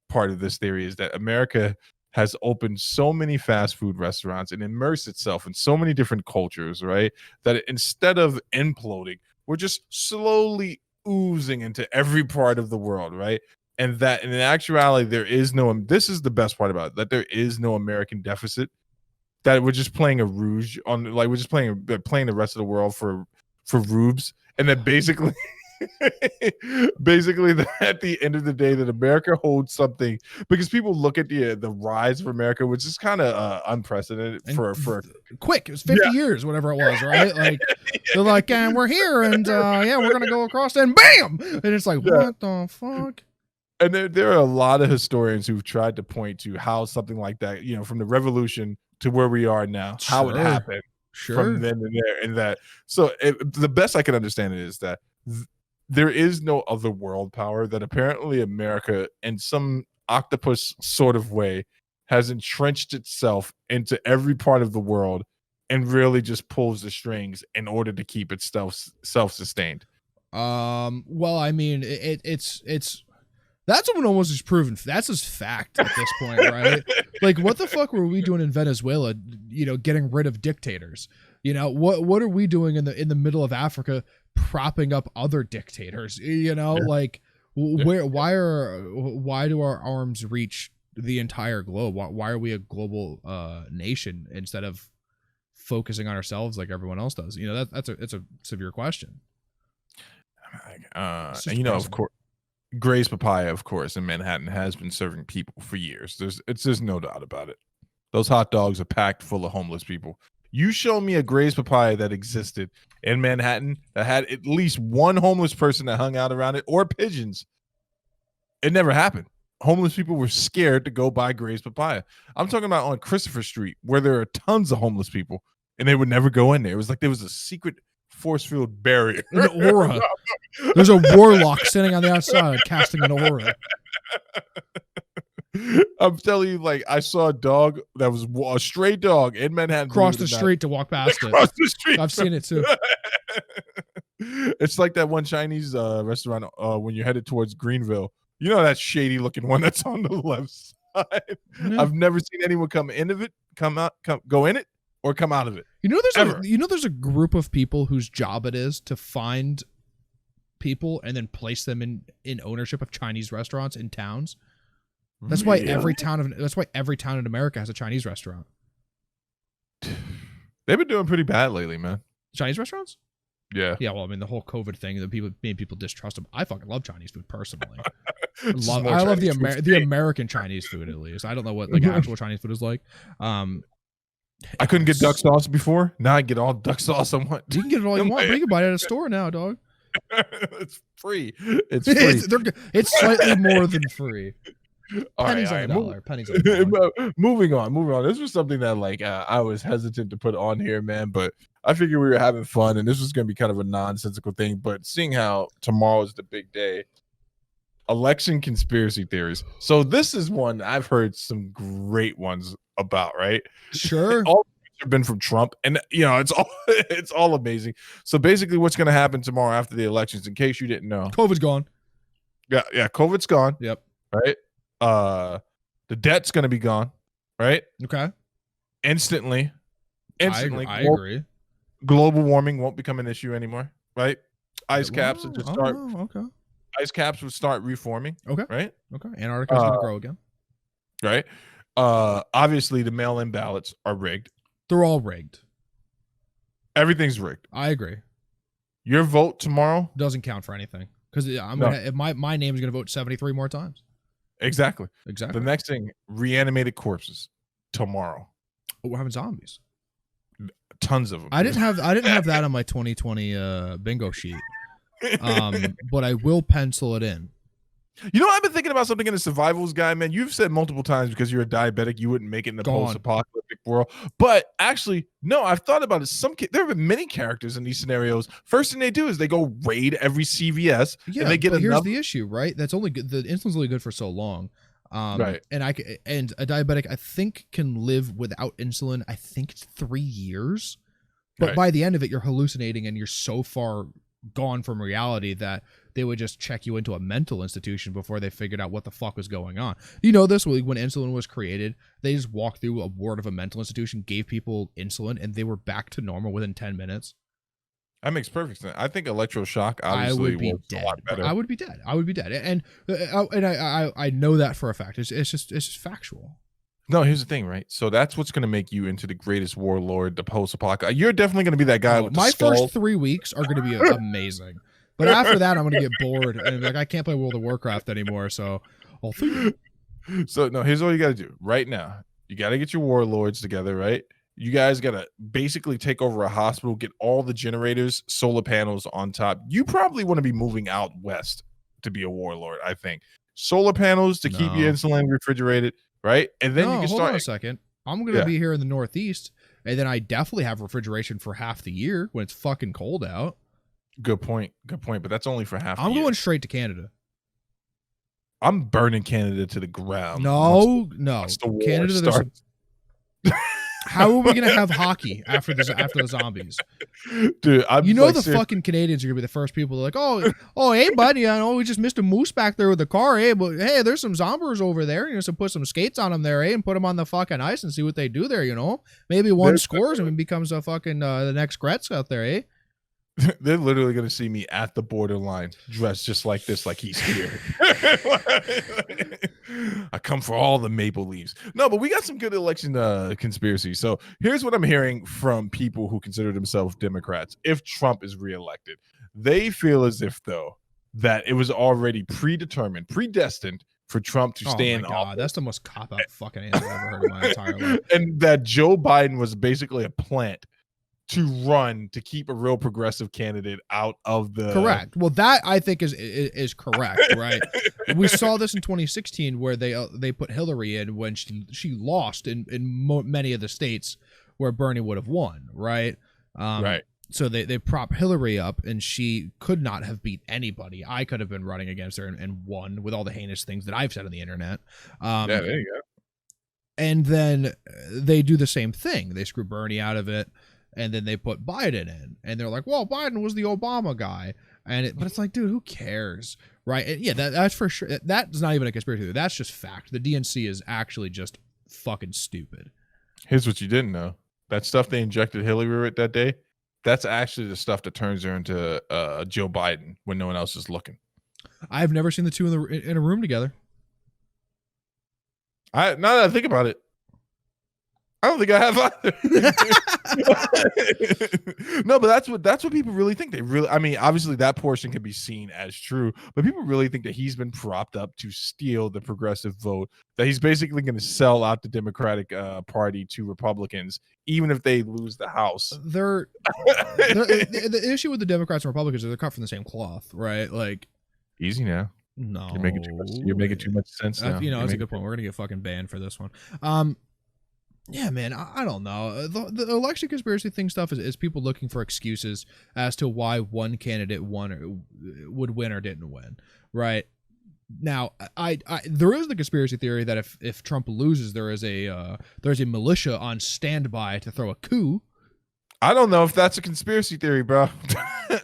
part of this theory is that America has opened so many fast food restaurants and immersed itself in so many different cultures, right? That instead of imploding, we're just slowly oozing into every part of the world, right? And that in actuality, there is no, this is the best part about it, that there is no American deficit, that we're just playing a rouge on, like we're just playing the rest of the world for rubes. And that basically, at the end of the day, that America holds something, because people look at the rise of America, which is kind of unprecedented for quick. It was 50 years, whatever it was, right? Like they're like, and we're here, and we're gonna go across, and bam, and it's like, what the fuck? And there are a lot of historians who've tried to point to how something like that, from the revolution to where we are now, how it happened from then to there, and that. So the best I can understand it is that there is no other world power, that apparently America, in some octopus sort of way, has entrenched itself into every part of the world and really just pulls the strings in order to keep itself self-sustained. Well, I mean, it's that's what almost is proven. That's just fact at this point, right? Like, what the fuck were we doing in Venezuela? Getting rid of dictators. What are we doing in the middle of Africa, propping up other dictators? Like, why do our arms reach the entire globe? Why are we a global nation instead of focusing on ourselves like everyone else does? It's a severe question. And of course, Gray's Papaya, of course, in Manhattan has been serving people for years. There's no doubt about it. Those hot dogs are packed full of homeless people. You show me a Gray's Papaya that existed in Manhattan that had at least one homeless person that hung out around it, or pigeons. It never happened. Homeless people were scared to go buy Gray's Papaya. I'm talking about on Christopher Street, where there are tons of homeless people, and they would never go in there. It was like there was a secret force field barrier. An aura. There's a warlock sitting on the outside casting an aura. I'm telling you, like, I saw a dog that was a stray dog in Manhattan. Cross the street to walk past it. Cross the street. I've seen it too. It's like that one Chinese restaurant when you're headed towards Greenville. That shady looking one that's on the left side. Yeah. I've never seen anyone go in it or come out of it. There's a group of people whose job it is to find people and then place them in ownership of Chinese restaurants in towns. That's why every town in America has a Chinese restaurant. They've been doing pretty bad lately, man. Chinese restaurants? Yeah. Yeah, well, I mean, the whole COVID thing that made people distrust them. I fucking love Chinese food personally. I love the American Chinese food, at least. I don't know what actual Chinese food is like. I couldn't get duck sauce before. Now I get all duck sauce I want. You can get it all you want. But you can buy it at a store now, dog. It's free. It's free. It's slightly more than free. Pennies on the dollar. Moving on. This was something that I was hesitant to put on here, man, but I figured we were having fun and this was going to be kind of a nonsensical thing. But seeing how tomorrow is the big day, election conspiracy theories. So this is one I've heard some great ones about, right? Sure. All have been from Trump, and it's all amazing. So basically, what's going to happen tomorrow after the elections? In case you didn't know, COVID's gone. Yeah, COVID's gone. Yep. Right. The debt's going to be gone. Right. Okay. Instantly. I agree. Global warming won't become an issue anymore. Right. Ice caps would just start. Okay. Ice caps would start reforming. Okay. Right. Okay. Antarctica's going to grow again. Right. Obviously, the mail-in ballots are rigged. They're all rigged. Everything's rigged. I agree. Your vote tomorrow doesn't count for anything because my name is going to vote 73 more times. Exactly. The next thing, reanimated corpses tomorrow. Oh, we're having zombies. Tons of them. I didn't have that on my 2020 bingo sheet. But I will pencil it in. I've been thinking about something in the survivals guy, man. You've said multiple times because you're a diabetic, you wouldn't make it in the post-apocalyptic world. But actually, no, I've thought about it. There have been many characters in these scenarios. First thing they do is they go raid every CVS. Yeah, and they get here's the issue, right? That's only good. The insulin's only good for so long. Right. And a diabetic, I think, can live without insulin. I think it's 3 years, but by the end of it, you're hallucinating and you're so far gone from reality that they would just check you into a mental institution before they figured out what the fuck was going on. You know this, when insulin was created, they just walked through a ward of a mental institution, gave people insulin, and they were back to normal within 10 minutes. That makes perfect sense. I think electroshock obviously works a lot better. I would be dead. And I know that for a fact. It's just factual. No, here's the thing, right? So that's what's going to make you into the greatest warlord, the post-apocalypse. You're definitely going to be that guy with the skull. My first 3 weeks are going to be amazing. But after that, I'm going to get bored. And I can't play World of Warcraft anymore. So I'll think. So, no, here's all you got to do right now. You got to get your warlords together, right? You guys got to basically take over a hospital, get all the generators, solar panels on top. You probably want to be moving out west to be a warlord, I think. Solar panels to keep your insulin refrigerated. Right, and then you can start. Hold on a second. I'm gonna be here in the Northeast, and then I definitely have refrigeration for half the year when it's fucking cold out. Good point. But that's only for half. I'm going straight to Canada. I'm burning Canada to the ground. No. Canada starts. How are we gonna have hockey after the zombies? Dude, the fucking Canadians are gonna be the first people like, oh, hey, buddy, I know we just missed a moose back there with the car, but hey, there's some zombies over there. So put some skates on them there, and put them on the fucking ice and see what they do there. Maybe one scores and becomes a fucking the next Gretzky out there, They're literally going to see me at the borderline dressed just like this, like he's here. I come for all the maple leaves. No, but we got some good election conspiracy. So here's what I'm hearing from people who consider themselves Democrats. If Trump is reelected, they feel as if, though, that it was already predetermined, predestined for Trump to stay in office. That's the most cop-out fucking answer I've ever heard in my entire life. And that Joe Biden was basically a plant to run to keep a real progressive candidate out of the correct. Well, that I think is correct, right? We saw this in 2016 where they put Hillary in when she lost in many of the states where Bernie would have won, right? Right. So they prop Hillary up, and she could not have beat anybody. I could have been running against her and won with all the heinous things that I've said on the internet. Yeah, there you go. And then they do the same thing. They screw Bernie out of it. And then they put Biden in, and they're like, "Well, Biden was the Obama guy," but it's like, dude, who cares, right? And yeah, that's for sure. That's not even a conspiracy theory. That's just fact. The DNC is actually just fucking stupid. Here's what you didn't know: that stuff they injected Hillary with that day, that's actually the stuff that turns her into Joe Biden when no one else is looking. I've never seen the two in a room together. Now that I think about it, I don't think I have either. No, but that's what people really think. I mean, obviously that portion can be seen as true, but people really think that he's been propped up to steal the progressive vote, that he's basically going to sell out the Democratic Party to Republicans, even if they lose the House. The issue with the Democrats and Republicans is they're cut from the same cloth, right? Like, easy now. No, you're making too much sense now. That's a good point. We're gonna get fucking banned for this one. Yeah, man, I don't know. The election conspiracy thing stuff is people looking for excuses as to why one candidate would win or didn't win, right? Now, there is the conspiracy theory that if Trump loses, there's a militia on standby to throw a coup. I don't know if that's a conspiracy theory, bro.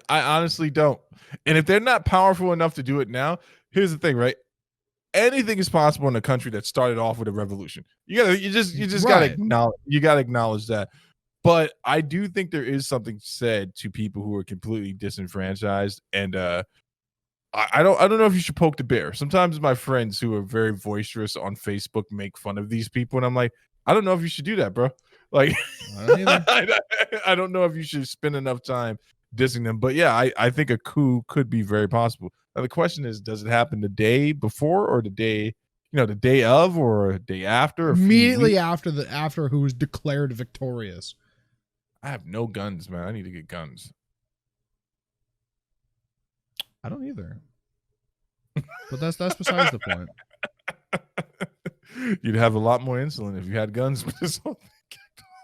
I honestly don't. And if they're not powerful enough to do it now, here's the thing, right? Anything is possible in a country that started off with a revolution. You just gotta acknowledge that. But I do think there is something said to people who are completely disenfranchised, and I don't know if you should poke the bear. Sometimes my friends who are very boisterous on Facebook make fun of these people, and I'm like, I don't know if you should do that, bro. Like, I don't know if you should spend enough time dissing them. But yeah, I think a coup could be very possible. Now the question is, does it happen the day before or the day of or the day after? Immediately after who was declared victorious. I have no guns, man. I need to get guns. I don't either. But that's besides the point. You'd have a lot more insulin if you had guns. No,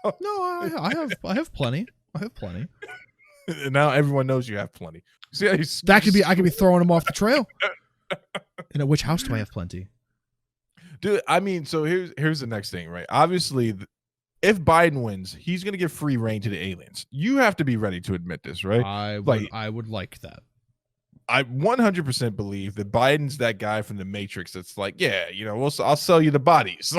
I have plenty. I have plenty. And now everyone knows you have plenty. See how I could be throwing them off the trail. And at which house do I have plenty? Dude, I mean, so here's the next thing, right? Obviously, if Biden wins, he's going to give free reign to the aliens. You have to be ready to admit this, right? I would like that. I 100% believe that Biden's that guy from the Matrix that's like, yeah, I'll sell you the bodies,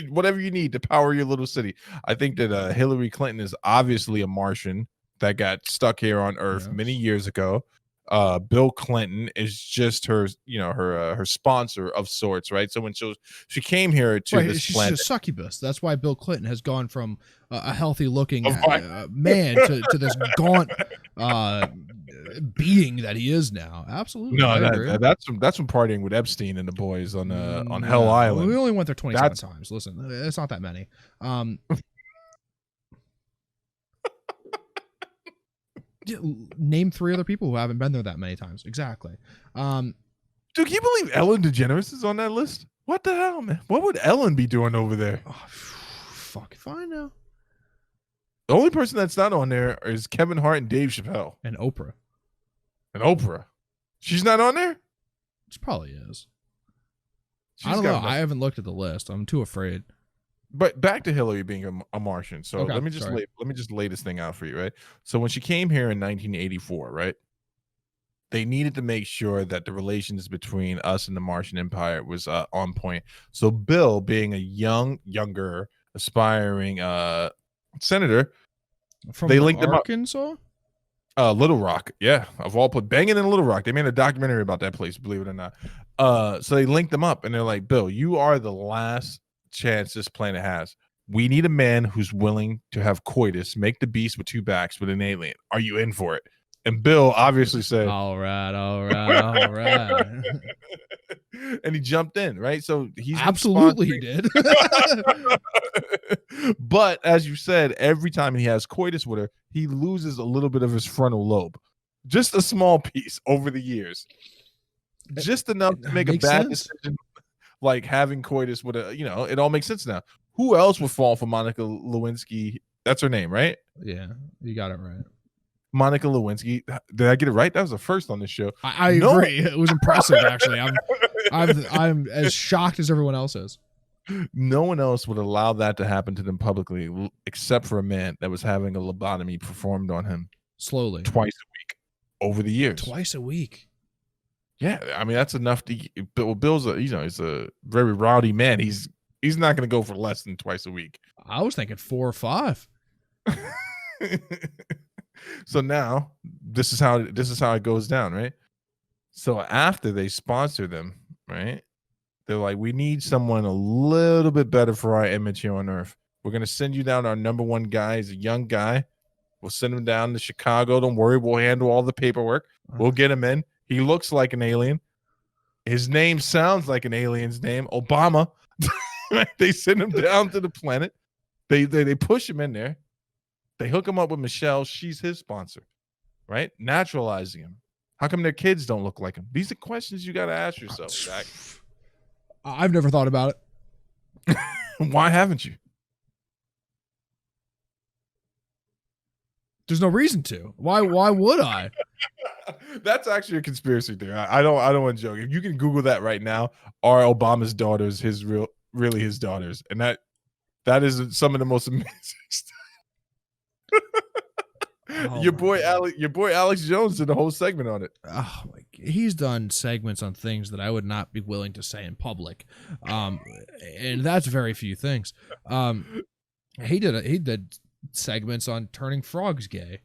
whatever you need to power your little city. I think that Hillary Clinton is obviously a Martian that got stuck here on Earth many years ago. Bill Clinton is just her, her sponsor of sorts, right? So when she came here to this planet, she's a succubus. That's why Bill Clinton has gone from a healthy looking man to this gaunt being that he is now. Absolutely. No, that's from partying with Epstein and the boys on Hell Island. We only went there 27 times. Listen, it's not that many. Name 3 other people who haven't been there that many times. Exactly. Dude, can you believe Ellen DeGeneres is on that list? What the hell, man? What would Ellen be doing over there? Oh, fuck if I know. The only person that's not on there is Kevin Hart and Dave Chappelle. And Oprah. She's not on there? She probably is. I don't know. I haven't looked at the list. I'm too afraid. But back to Hillary being a Martian. So let me just lay this thing out for you, right? So when she came here in 1984, right? They needed to make sure that the relations between us and the Martian Empire was on point. So Bill, being a younger, aspiring senator, they linked Arkansas? Little Rock, yeah, of all places, banging in Little Rock. They made a documentary about that place, believe it or not. So they linked them up, and they're like, Bill, you are the last chance this planet has. We need a man who's willing to have coitus, make the beast with 2 backs with an alien. Are you in for it? And Bill obviously said, all right. And he jumped in, right? So he's absolutely he did. But as you said, every time he has coitus with her, he loses a little bit of his frontal lobe, just a small piece over the years, just enough to make a bad decision, like having coitus with a, it all makes sense now. Who else would fall for Monica Lewinsky? That's her name, right? Yeah, you got it right. Monica Lewinsky. Did I get it right? That was the first on this show. I agree. It was impressive, actually. I'm as shocked as everyone else is. No one else would allow that to happen to them publicly, except for a man that was having a lobotomy performed on him slowly twice a week over the years. Twice a week. Yeah, I mean that's enough to. Bill's he's a very rowdy man. He's not going to go for less than twice a week. I was thinking 4 or 5. So now this is how it goes down, right? So after they sponsor them, right? They're like, we need someone a little bit better for our image here on Earth. We're going to send you down our number 1 guy. He's a young guy. We'll send him down to Chicago. Don't worry. We'll handle all the paperwork. We'll get him in. He looks like an alien. His name sounds like an alien's name, Obama. They send him down to the planet. They push him in there. They hook him up with Michelle. She's his sponsor, right? Naturalizing him. How come their kids don't look like him? These are questions you got to ask yourself, Zach. I've never thought about it. Why haven't you? There's no reason to. Why would I? That's actually a conspiracy theory. I don't want to joke. If you can Google that right now, are Obama's daughters really his daughters? And that is some of the most amazing stuff. Your boy Alex Jones did a whole segment on it. Oh my! He's done segments on things that I would not be willing to say in public, and that's very few things. He did segments on turning frogs gay,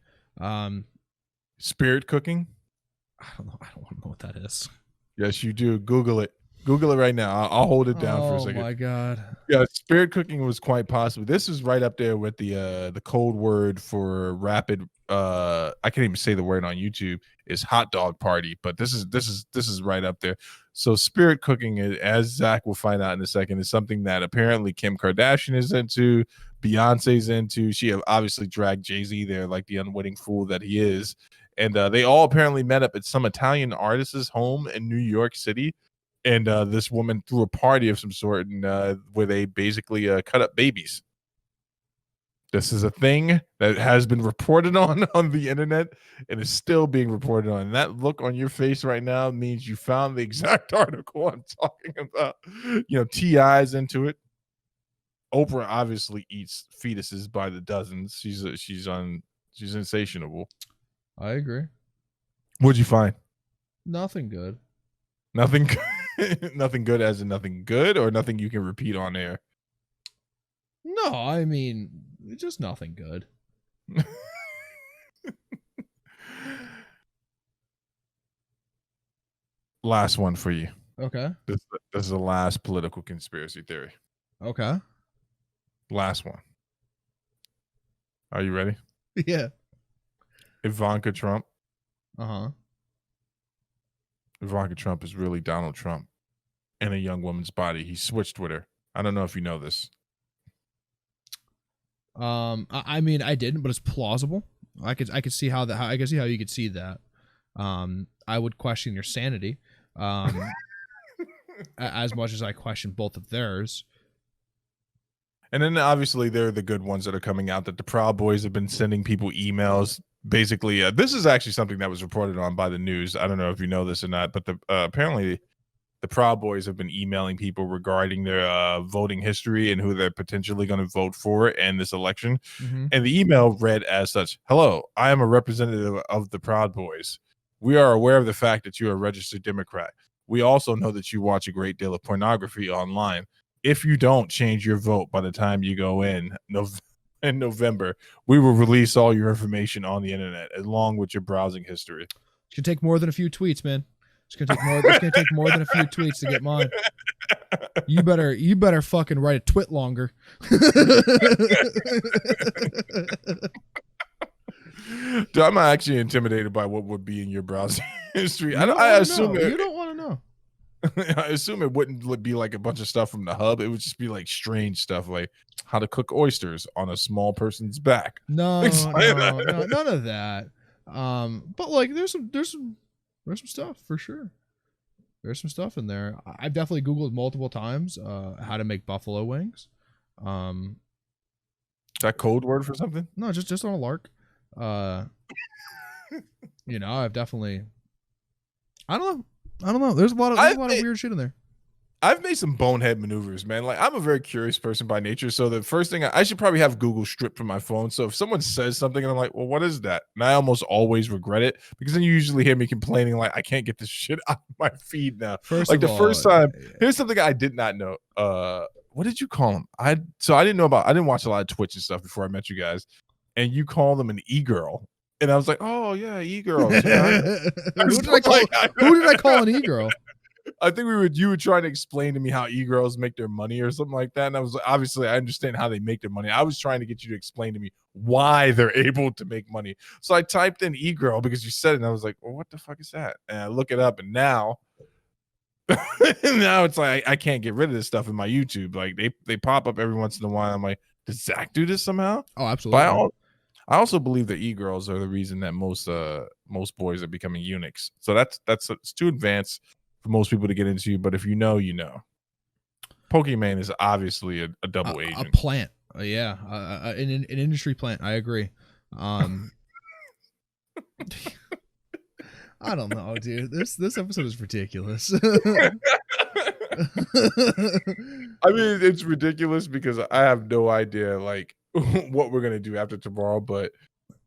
spirit cooking. I don't know. I don't want to know what that is. Yes, you do. Google it. Google it right now. I'll hold it down for a second. Oh my god. Yeah, spirit cooking was quite possible. This is right up there with the code word for rapid. I can't even say the word on YouTube. Is hot dog party, but this is right up there. So spirit cooking, as Zach will find out in a second, is something that apparently Kim Kardashian is into. Beyonce's into. She obviously dragged Jay-Z there like the unwitting fool that he is. And they all apparently met up at some Italian artist's home in New York City. And this woman threw a party of some sort, and where they basically cut up babies. This is a thing that has been reported on the internet and is still being reported on. And that look on your face right now means you found the exact article I'm talking about. TI's into it. Oprah obviously eats fetuses by the dozens. She's insatiable. I agree. What'd you find? Nothing good. Nothing nothing good as in nothing good, or nothing you can repeat on air? No, I mean, just nothing good. Last one for you. Okay. This is the last political conspiracy theory. Okay. Last one. Are you ready? Yeah. Ivanka Trump. Uh-huh. Ivanka Trump is really Donald Trump in a young woman's body. He switched with her. I don't know if you know this. I mean, I didn't, but it's plausible. I could see how that. I could see how you could see that. I would question your sanity, as much as I question both of theirs. And then obviously they're the good ones that are coming out that the Proud Boys have been sending people emails. Basically, this is actually something that was reported on by the news. I don't know if you know this or not, but apparently the Proud Boys have been emailing people regarding their voting history and who they're potentially going to vote for in this election. Mm-hmm. And the email read as such: "Hello, I am a representative of the Proud Boys. We are aware of the fact that you are a registered Democrat. We also know that you watch a great deal of pornography online. If you don't change your vote by the time you go in November, we will release all your information on the internet along with your browsing history." It's gonna take more than a few tweets, man. It's gonna take more than a few tweets to get mine. You better fucking write a twit longer. Dude, I'm actually intimidated by what would be in your browsing history. I assume you don't want to know. I assume it wouldn't be like a bunch of stuff from the hub. It would just be like strange stuff, like how to cook oysters on a small person's back. No, none of that. But like, there's some stuff for sure. There's some stuff in there. I've definitely Googled multiple times how to make buffalo wings. That code word for something? No, just on a lark. I've definitely. I don't know. There's a lot of weird shit in there. I've made some bonehead maneuvers, man. Like, I'm a very curious person by nature. So the first thing I should probably have Google stripped from my phone. So if someone says something and I'm like, well, what is that? And I almost always regret it, because then you usually hear me complaining, like, I can't get this shit out of my feed now. First time, here's something I did not know. What did you call them? I didn't watch a lot of Twitch and stuff before I met you guys. And you call them an e-girl. And I was like, oh yeah, e-girls. Yeah. Who did I call an e-girl? I think you were trying to explain to me how e-girls make their money or something like that. And I was obviously, I understand how they make their money. I was trying to get you to explain to me why they're able to make money. So I typed in e-girl because you said it, and I was like, well, what the fuck is that? And I look it up, and now it's like I can't get rid of this stuff in my YouTube. Like they pop up every once in a while. I'm like, does Zach do this somehow? Oh, absolutely. But I also believe that e-girls are the reason that most boys are becoming eunuchs. So that's it's too advanced for most people to get into. But if you know, you know. Pokemon is obviously a double agent. A plant. Yeah. An industry plant. I agree. I don't know, dude. This episode is ridiculous. I mean, it's ridiculous because I have no idea like what we're gonna do after tomorrow, but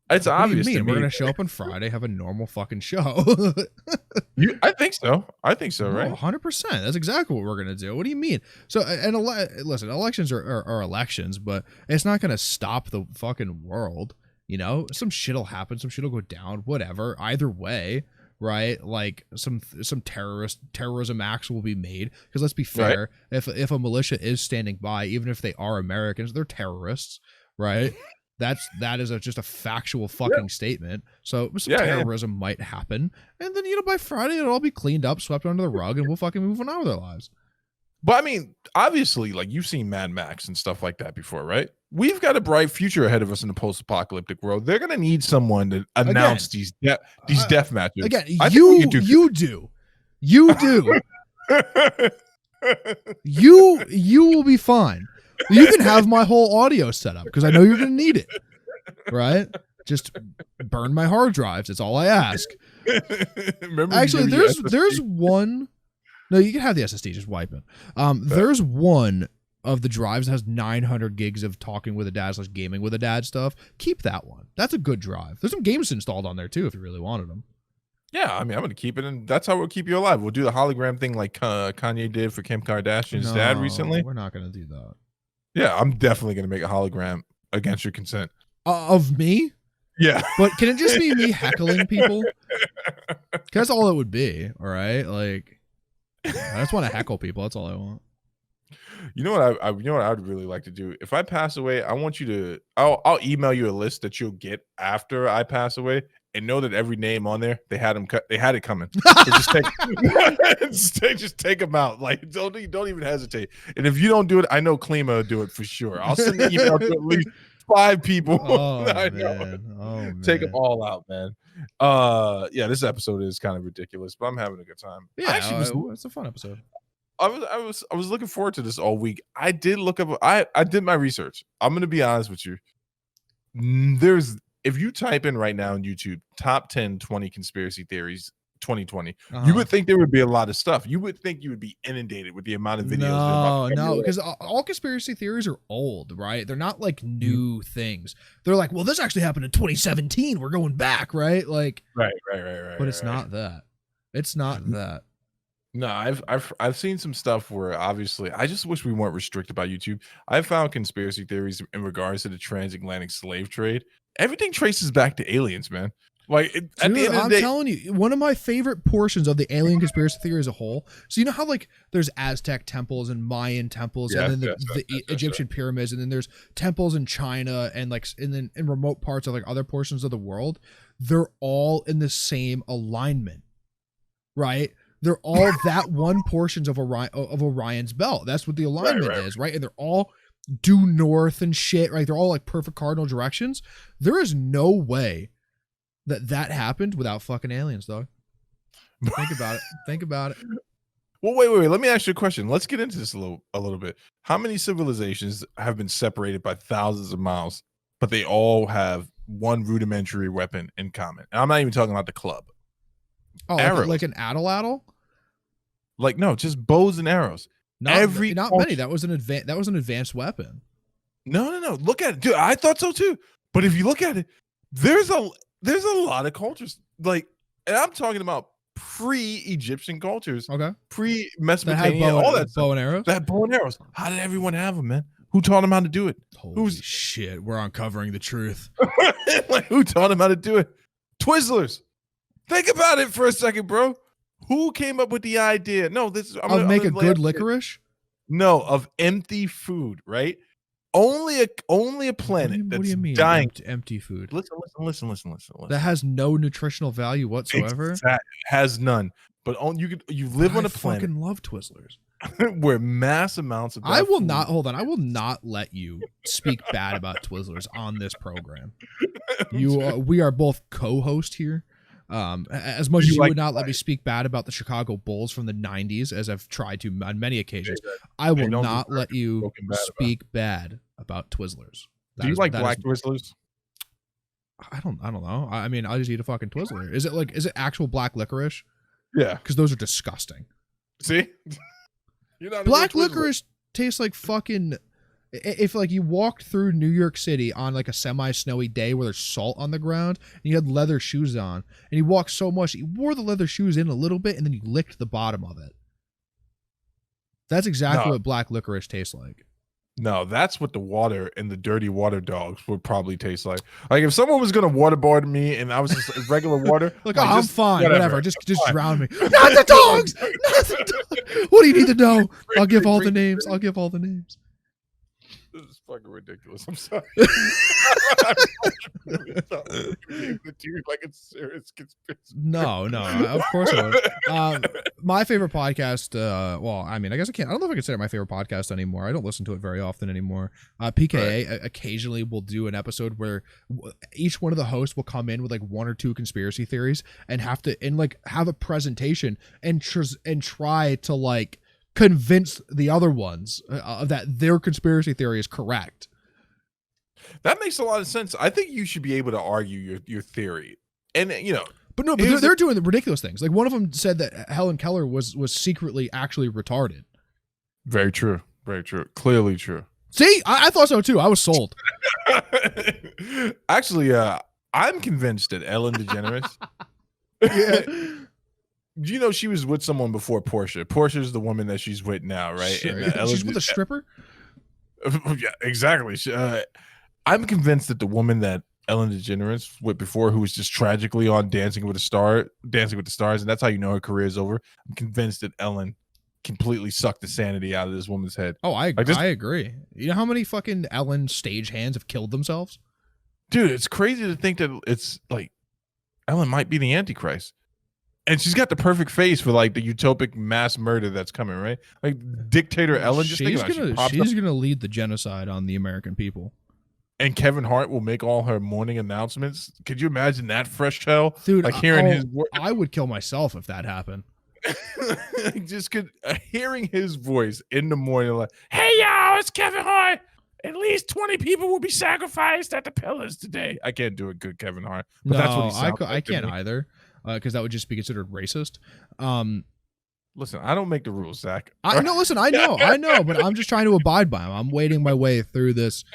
it's obvious. We're gonna show up on Friday, have a normal fucking show. I think so, right? 100%. That's exactly what we're gonna do. What do you mean? So, and listen, elections are elections, but it's not gonna stop the fucking world. You know, some shit'll happen, some shit'll go down, whatever. Either way, right? Like some terrorism acts will be made. Because let's be fair, right? If a militia is standing by, even if they are Americans, they're terrorists, right? That is just a factual fucking statement. So some terrorism might happen, and then by Friday it'll all be cleaned up, swept under the rug, and we'll fucking move on with our lives. But I mean, obviously, like you've seen Mad Max and stuff like that before, right? We've got a bright future ahead of us in the post-apocalyptic world. They're gonna need someone to announce these death matches. Again, you do. You you will be fine. You can have my whole audio set up because I know you're going to need it, right? Just burn my hard drives. That's all I ask. Actually, there's one. No, you can have the SSD. Just wipe it. There's one of the drives that has 900 gigs of talking with a dad / gaming with a dad stuff. Keep that one. That's a good drive. There's some games installed on there too if you really wanted them. Yeah, I mean, I'm going to keep it, and that's how we'll keep you alive. We'll do the hologram thing like Kanye did for Kim Kardashian's dad recently. We're not going to do that. Yeah, I'm definitely going to make a hologram against your consent. Of me? Yeah. But can it just be me heckling people? That's all it would be, all right? Like, I just want to heckle people. That's all I want. You know what I would really like to do? If I pass away, I want you to I'll email you a list that you'll get after I pass away, and know that every name on there, they had it coming. So just take them out. Like don't even hesitate. And if you don't do it, I know Klima will do it for sure. I'll send an email to at least 5 people. Oh, man. Take them all out, man. Yeah, this episode is kind of ridiculous, but I'm having a good time. Yeah, it's a fun episode. I was looking forward to this all week. I did look up. I did my research. I'm gonna be honest with you. If you type in right now on YouTube top 10 20 conspiracy theories 2020, you would think there would be a lot of stuff. You would think you would be inundated with the amount of videos. No, because all conspiracy theories are old, right? They're not like new things. They're like, well, this actually happened in 2017. We're going back, right? Like, right. But it's not that. It's not that. No, I've seen some stuff where obviously I just wish we weren't restricted by YouTube. I found conspiracy theories in regards to the transatlantic slave trade. Everything traces back to aliens, man. Like at the end of the day, I'm telling you, one of my favorite portions of the alien conspiracy theory as a whole. So you know how like there's Aztec temples and Mayan temples, and then the Egyptian pyramids, and then there's temples in China and then in remote parts of like other portions of the world. They're all in the same alignment, right? They're all that one portions of Orion's belt. That's what the alignment is, right? And they're all due north and shit, right? They're all like perfect cardinal directions. There is no way that happened without fucking aliens, dog. Think about it. Well, wait. Let me ask you a question. Let's get into this a little bit. How many civilizations have been separated by thousands of miles, but they all have one rudimentary weapon in common? And I'm not even talking about the club. Oh, like an addle? Like no, just bows and arrows. Not many. That was an advanced weapon. No. Look at it, dude. I thought so too. But if you look at it, there's a lot of cultures. Like, and I'm talking about pre-Egyptian cultures. Okay. Pre-Mesopotamia, all that bow and arrows. That bow and arrows. How did everyone have them, man? Who taught them how to do it? Holy shit! We're uncovering the truth. Like, who taught them how to do it? Twizzlers. Think about it for a second, bro. Who came up with the idea? No, make a good licorice? No, of empty food, right? Only a planet that's dying. Empty food. Listen. That has no nutritional value whatsoever. Has none. But you live on a planet. I fucking love Twizzlers. Where mass amounts of I will not let you speak bad about Twizzlers on this program. We are both co-host here. As much as you would not let me speak bad about the Chicago Bulls from the 90s, as I've tried to on many occasions, I will not let you speak bad about Twizzlers. Do you like black Twizzlers? I don't know. I mean, I'll just eat a fucking Twizzler. Is it actual black licorice? Yeah. Because those are disgusting. See? You're not black licorice tastes like fucking... If like you walked through New York City on like a semi-snowy day where there's salt on the ground and you had leather shoes on and you walked so much, you wore the leather shoes in a little bit and then you licked the bottom of it. That's exactly what black licorice tastes like. No, that's what the water and the dirty water dogs would probably taste like. Like if someone was going to waterboard me and I was just regular water. Like, I'm fine. Whatever. Just drown me. Not the dogs! Not the dogs! What do you need to know? I'll give all the names. This is fucking ridiculous. I'm sorry. Like it's serious conspiracy. No, of course not. My favorite podcast, I mean, I guess I don't know if I consider it my favorite podcast anymore. I don't listen to it very often anymore. PKA occasionally will do an episode where each one of the hosts will come in with like one or two conspiracy theories and have a presentation and try to like convince the other ones that their conspiracy theory is correct. That makes a lot of sense. I think you should be able to argue your theory. And, But no, but they're doing the ridiculous things. Like one of them said that Helen Keller was secretly actually retarded. Very true. Very true. Clearly true. See, I thought so too. I was sold. Actually, I'm convinced that Ellen DeGeneres. She was with someone before Portia. Portia's the woman that she's with now, right? Sure. And, she's with a stripper? Yeah, exactly. I'm convinced that the woman that Ellen DeGeneres with before, who was just tragically on Dancing with the Stars, and that's how you know her career is over. I'm convinced that Ellen completely sucked the sanity out of this woman's head. Oh, I agree. You know how many fucking Ellen stagehands have killed themselves? Dude, it's crazy to think that it's like Ellen might be the Antichrist. And she's got the perfect face for like the utopic mass murder that's coming, right? Like dictator Ellen. She's gonna lead the genocide on the American people. And Kevin Hart will make all her morning announcements. Could you imagine that fresh hell? Dude, like hearing his I would kill myself if that happened. Hearing his voice in the morning, like, "Hey y'all, it's Kevin Hart. At least 20 people will be sacrificed at the pillars today." I can't do a good Kevin Hart, but that's what he sounds like. I can't either, because that would just be considered racist. Listen, I don't make the rules, Zach. I know, but I'm just trying to abide by them. I'm wading my way through this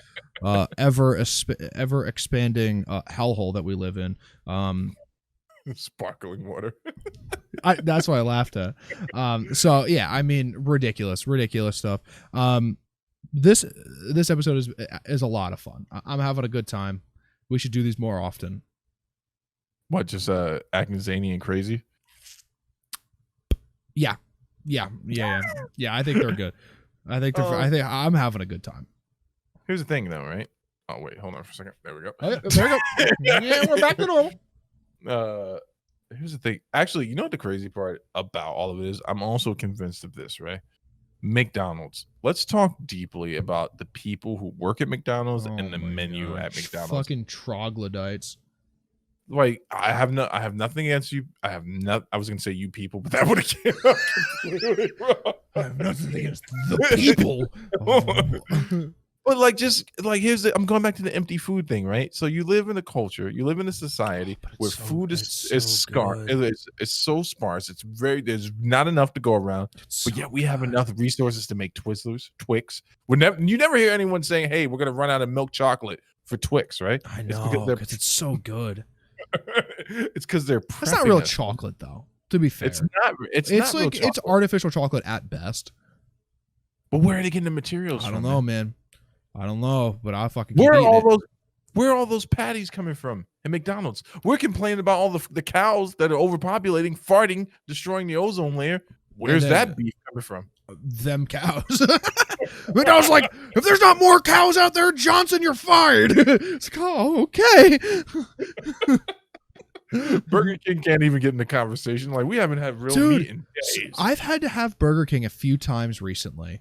ever expanding hellhole that we live in. Sparkling water. That's why I laughed at. So yeah, I mean, ridiculous stuff. This episode is a lot of fun. I'm having a good time. We should do these more often. What, just acting zany and crazy? Yeah. I think they're good. I think I'm having a good time. Here's the thing, though, right? Oh wait, hold on for a second. There we go. There we go. Yeah, we're back to normal. Here's the thing. Actually, you know what the crazy part about all of it is? I'm also convinced of this, right? McDonald's. Let's talk deeply about the people who work at McDonald's and the menu at McDonald's. Fucking troglodytes. Like, I have nothing against you. I was gonna say you people, but that would have came out completely wrong. I have nothing against the people. But I'm going back to the empty food thing, right? So you live in a culture, you live in a society where food is scarce. It's so sparse. There's not enough to go around. But yet we have enough resources to make Twizzlers, Twix. You never hear anyone saying, "Hey, we're gonna run out of milk chocolate for Twix," right? I know, because it's so good. It's because they're. It's not real chocolate, though. To be fair, it's not. It's not like it's artificial chocolate at best. But where are they getting the materials? I don't know, man. I don't know, but I fucking where are all those patties coming from at McDonald's? We're complaining about all the cows that are overpopulating, farting, destroying the ozone layer. Where's that beef coming from? Them cows. McDonald's like, if there's not more cows out there, Johnson, you're fired. It's like, oh, okay. Burger King can't even get in the conversation. Like, we haven't had real meat in days. I've had to have Burger King a few times recently.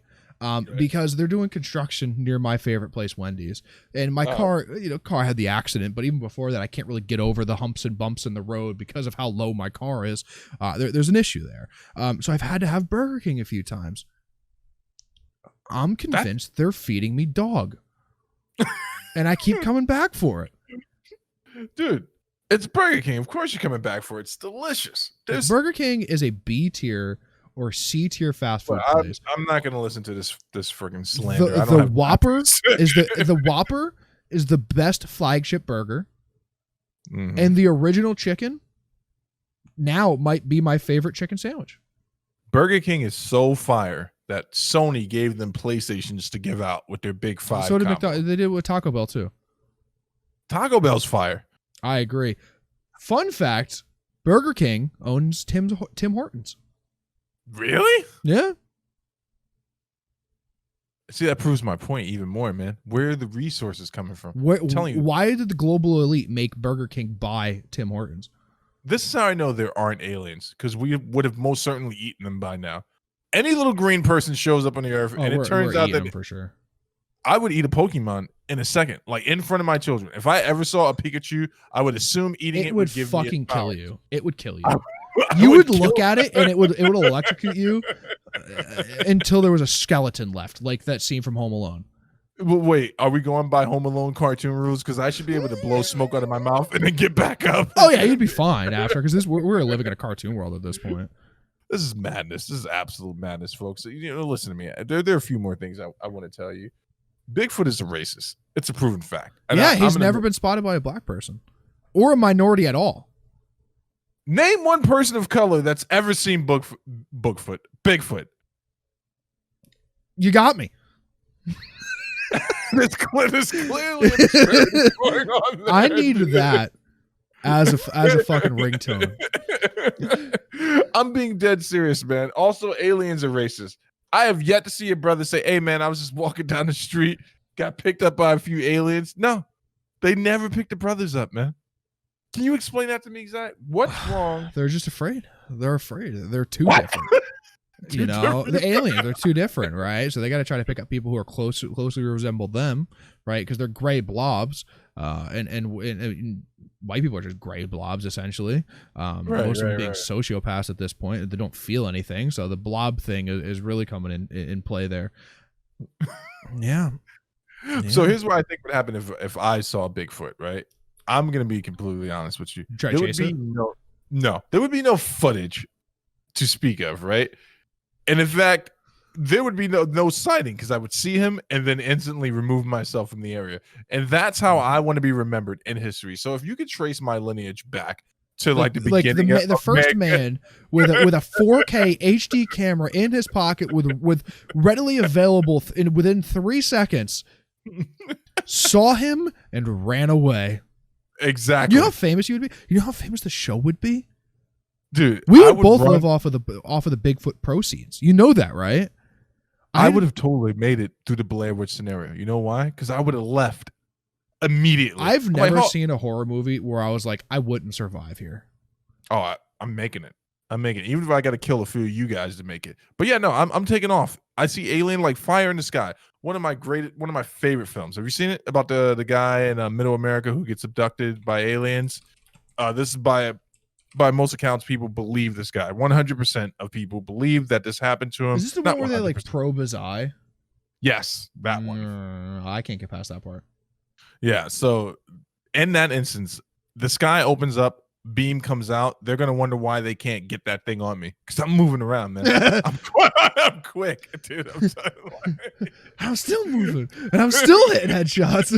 Because they're doing construction near my favorite place, Wendy's, and my car had the accident. But even before that, I can't really get over the humps and bumps in the road because of how low my car is. There's an issue there. So I've had to have Burger King a few times. I'm convinced they're feeding me dog, and I keep coming back for it. Dude, it's Burger King. Of course you're coming back for it. It's delicious. Burger King is a B tier or C tier fast food place. I'm not going to listen to this freaking slander. The Whopper is the Whopper is the best flagship burger, and the original chicken now might be my favorite chicken sandwich. Burger King is so fire that Sony gave them PlayStations to give out with their Big Five. So did McDonald's. They did it with Taco Bell too. Taco Bell's fire. I agree. Fun fact: Burger King owns Tim Hortons. Really? Yeah. See, that proves my point even more, man. Where are the resources coming from? I'm telling you. Why did the global elite make Burger King buy Tim Hortons? This is how I know there aren't aliens, because we would have most certainly eaten them by now. Any little green person shows up on the earth, and it turns out that for sure. I would eat a Pokemon in a second, like in front of my children. If I ever saw a Pikachu, I would assume eating it would give fucking kill you. It would kill you. I You would look at it and it would electrocute you until there was a skeleton left, like that scene from Home Alone. Wait, are we going by Home Alone cartoon rules? Because I should be able to blow smoke out of my mouth and then get back up. Oh yeah, you'd be fine after, because we're living in a cartoon world at this point. This is madness. This is absolute madness, folks. Listen to me. There are a few more things I want to tell you. Bigfoot is a racist. It's a proven fact. And he's never been spotted by a black person or a minority at all. Name one person of color that's ever seen Bigfoot. You got me. There's clearly a going on there. I need that as a fucking ringtone. I'm being dead serious, man. Also, aliens are racist. I have yet to see a brother say, "Hey, man, I was just walking down the street, got picked up by a few aliens." No, they never picked the brothers up, man. Can you explain that to me exactly? What's wrong? They're just afraid. They're afraid. They're too different. The aliens are too different, right? So they got to try to pick up people who are closely resemble them, right? Because they're gray blobs, and white people are just gray blobs essentially. Most of them being sociopaths at this point. They don't feel anything, so the blob thing is really coming in play there. Yeah. So here's what I think would happen if I saw Bigfoot, right? I'm gonna be completely honest with you. Try to chase it? No, there would be no footage to speak of, right? And in fact, there would be no sighting because I would see him and then instantly remove myself from the area. And that's how I want to be remembered in history. So if you could trace my lineage back to the beginning, the first man with a 4K HD camera in his pocket with readily available within 3 seconds, saw him and ran away. Exactly. You know how famous you would be? You know how famous the show would be? Dude, we would both live off of the Bigfoot proceeds. You know that, right? I would have totally made it through the Blair Witch scenario. You know why? Because I would have left immediately. I've never seen a horror movie where I was like, I wouldn't survive here. Oh, I'm making it. Even if I got to kill a few of you guys to make it. But yeah, no, I'm taking off. I see Alien like fire in the sky. One of my favorite films. Have you seen it? About the guy in Middle America who gets abducted by aliens. This is by most accounts, people believe this guy. 100% of people believe that this happened to him. Is this the one where they like probe his eye? Yes, that one. I can't get past that part. Yeah, so in that instance, the sky opens up, beam comes out. They're gonna wonder why they can't get that thing on me because I'm moving around, man. I'm quick, dude. I'm still moving, and I'm still hitting headshots.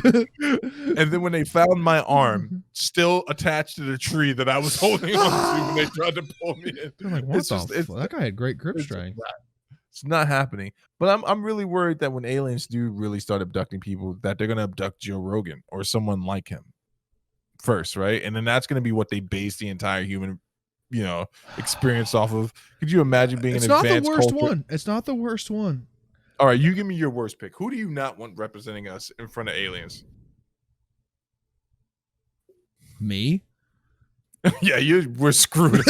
And then when they found my arm still attached to the tree that I was holding on to when they tried to pull me in, they're like, "What that guy had great grip strength." It's not happening. But I'm really worried that when aliens do really start abducting people, that they're gonna abduct Joe Rogan or someone like him first, right? And then that's going to be what they base the entire human, experience off of. Could you imagine being an advanced culture? It's not the worst one. All right, you give me your worst pick. Who do you not want representing us in front of aliens? Me? Yeah, we're screwed.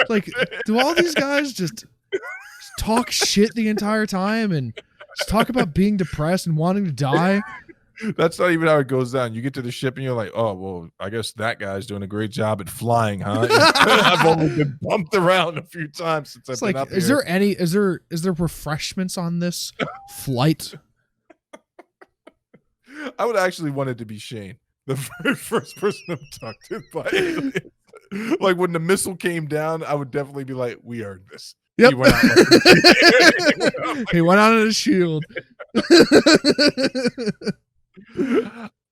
Like, do all these guys just talk shit the entire time and just talk about being depressed and wanting to die? That's not even how it goes down. You get to the ship and you're like, oh, well, I guess that guy's doing a great job at flying, huh? I've only been bumped around a few times since I've been up here. Is there refreshments on this flight? I would actually want it to be Shane, the first person abducted by aliens. Like when the missile came down, I would definitely be like, we earned this. Yep. He went out on his shield.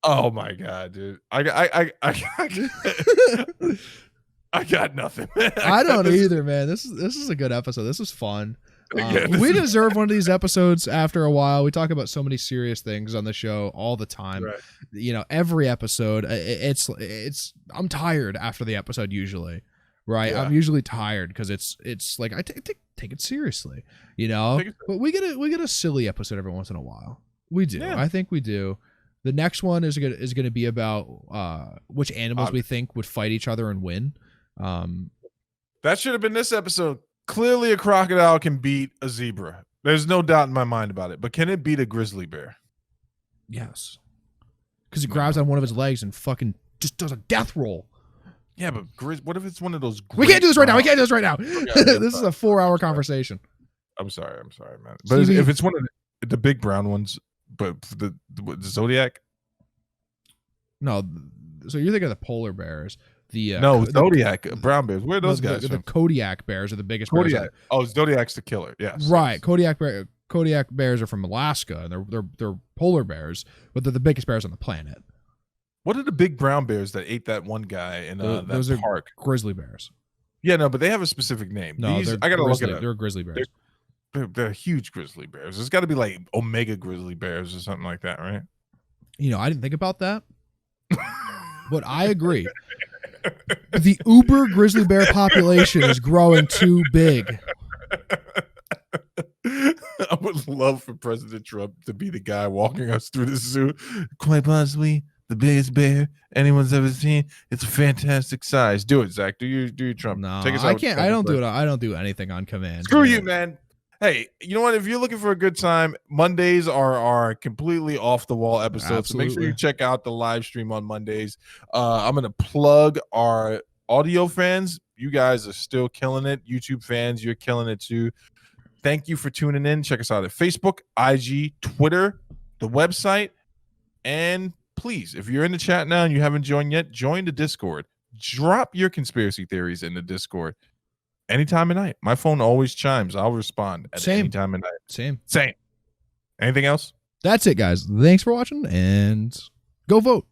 Oh my god, dude! I got nothing, man. I don't either, man. This is a good episode. This is fun. We deserve one of these episodes after a while. We talk about so many serious things on the show all the time. Right. Every episode. It's. I'm tired after the episode usually. Right. Yeah. I'm usually tired because it's like I take it seriously. But we get a silly episode every once in a while. We do. Yeah. I think we do. The next one is gonna be about which animals we think would fight each other and win. That should have been this episode. Clearly, a crocodile can beat a zebra. There's no doubt in my mind about it. But can it beat a grizzly bear? Yes. Because it grabs on one of his legs and fucking just does a death roll. Yeah, but what if it's one of those? We can't do this right now. Okay. This is a 4-hour conversation. I'm sorry, man. But if it's one of the big brown ones, but the Zodiac. No, so you're thinking of the polar bears. Zodiac brown bears. Where are those guys? The Kodiak bears are the biggest. Kodiak. Zodiac's the killer. Yes. Right. Yes. Kodiak bears are from Alaska, and they're polar bears, but they're the biggest bears on the planet. What are the big brown bears that ate that one guy in those that park? Grizzly bears. Yeah, no, but they have a specific name. No, I gotta look at it. They're grizzly bears. They're huge grizzly bears. There's got to be like omega grizzly bears or something like that, right? I didn't think about that, but I agree. The uber grizzly bear population is growing too big. I would love for President Trump to be the guy walking us through the zoo. Quite possibly the biggest bear anyone's ever seen. It's a fantastic size. Do it, Zach. Do your Trump. No, I can't. I don't do it. I don't do anything on command. Screw you, man. Hey, you know what? If you're looking for a good time, Mondays are completely off the wall episodes. So make sure you check out the live stream on Mondays. I'm gonna plug our audio fans. You guys are still killing it. YouTube fans, you're killing it too. Thank you for tuning in. Check us out at Facebook, IG, Twitter, the website, and please, if you're in the chat now and you haven't joined yet, join the Discord. Drop your conspiracy theories in the Discord. Anytime of night. My phone always chimes. I'll respond at any time of night. Same. Anything else? That's it, guys. Thanks for watching, and go vote.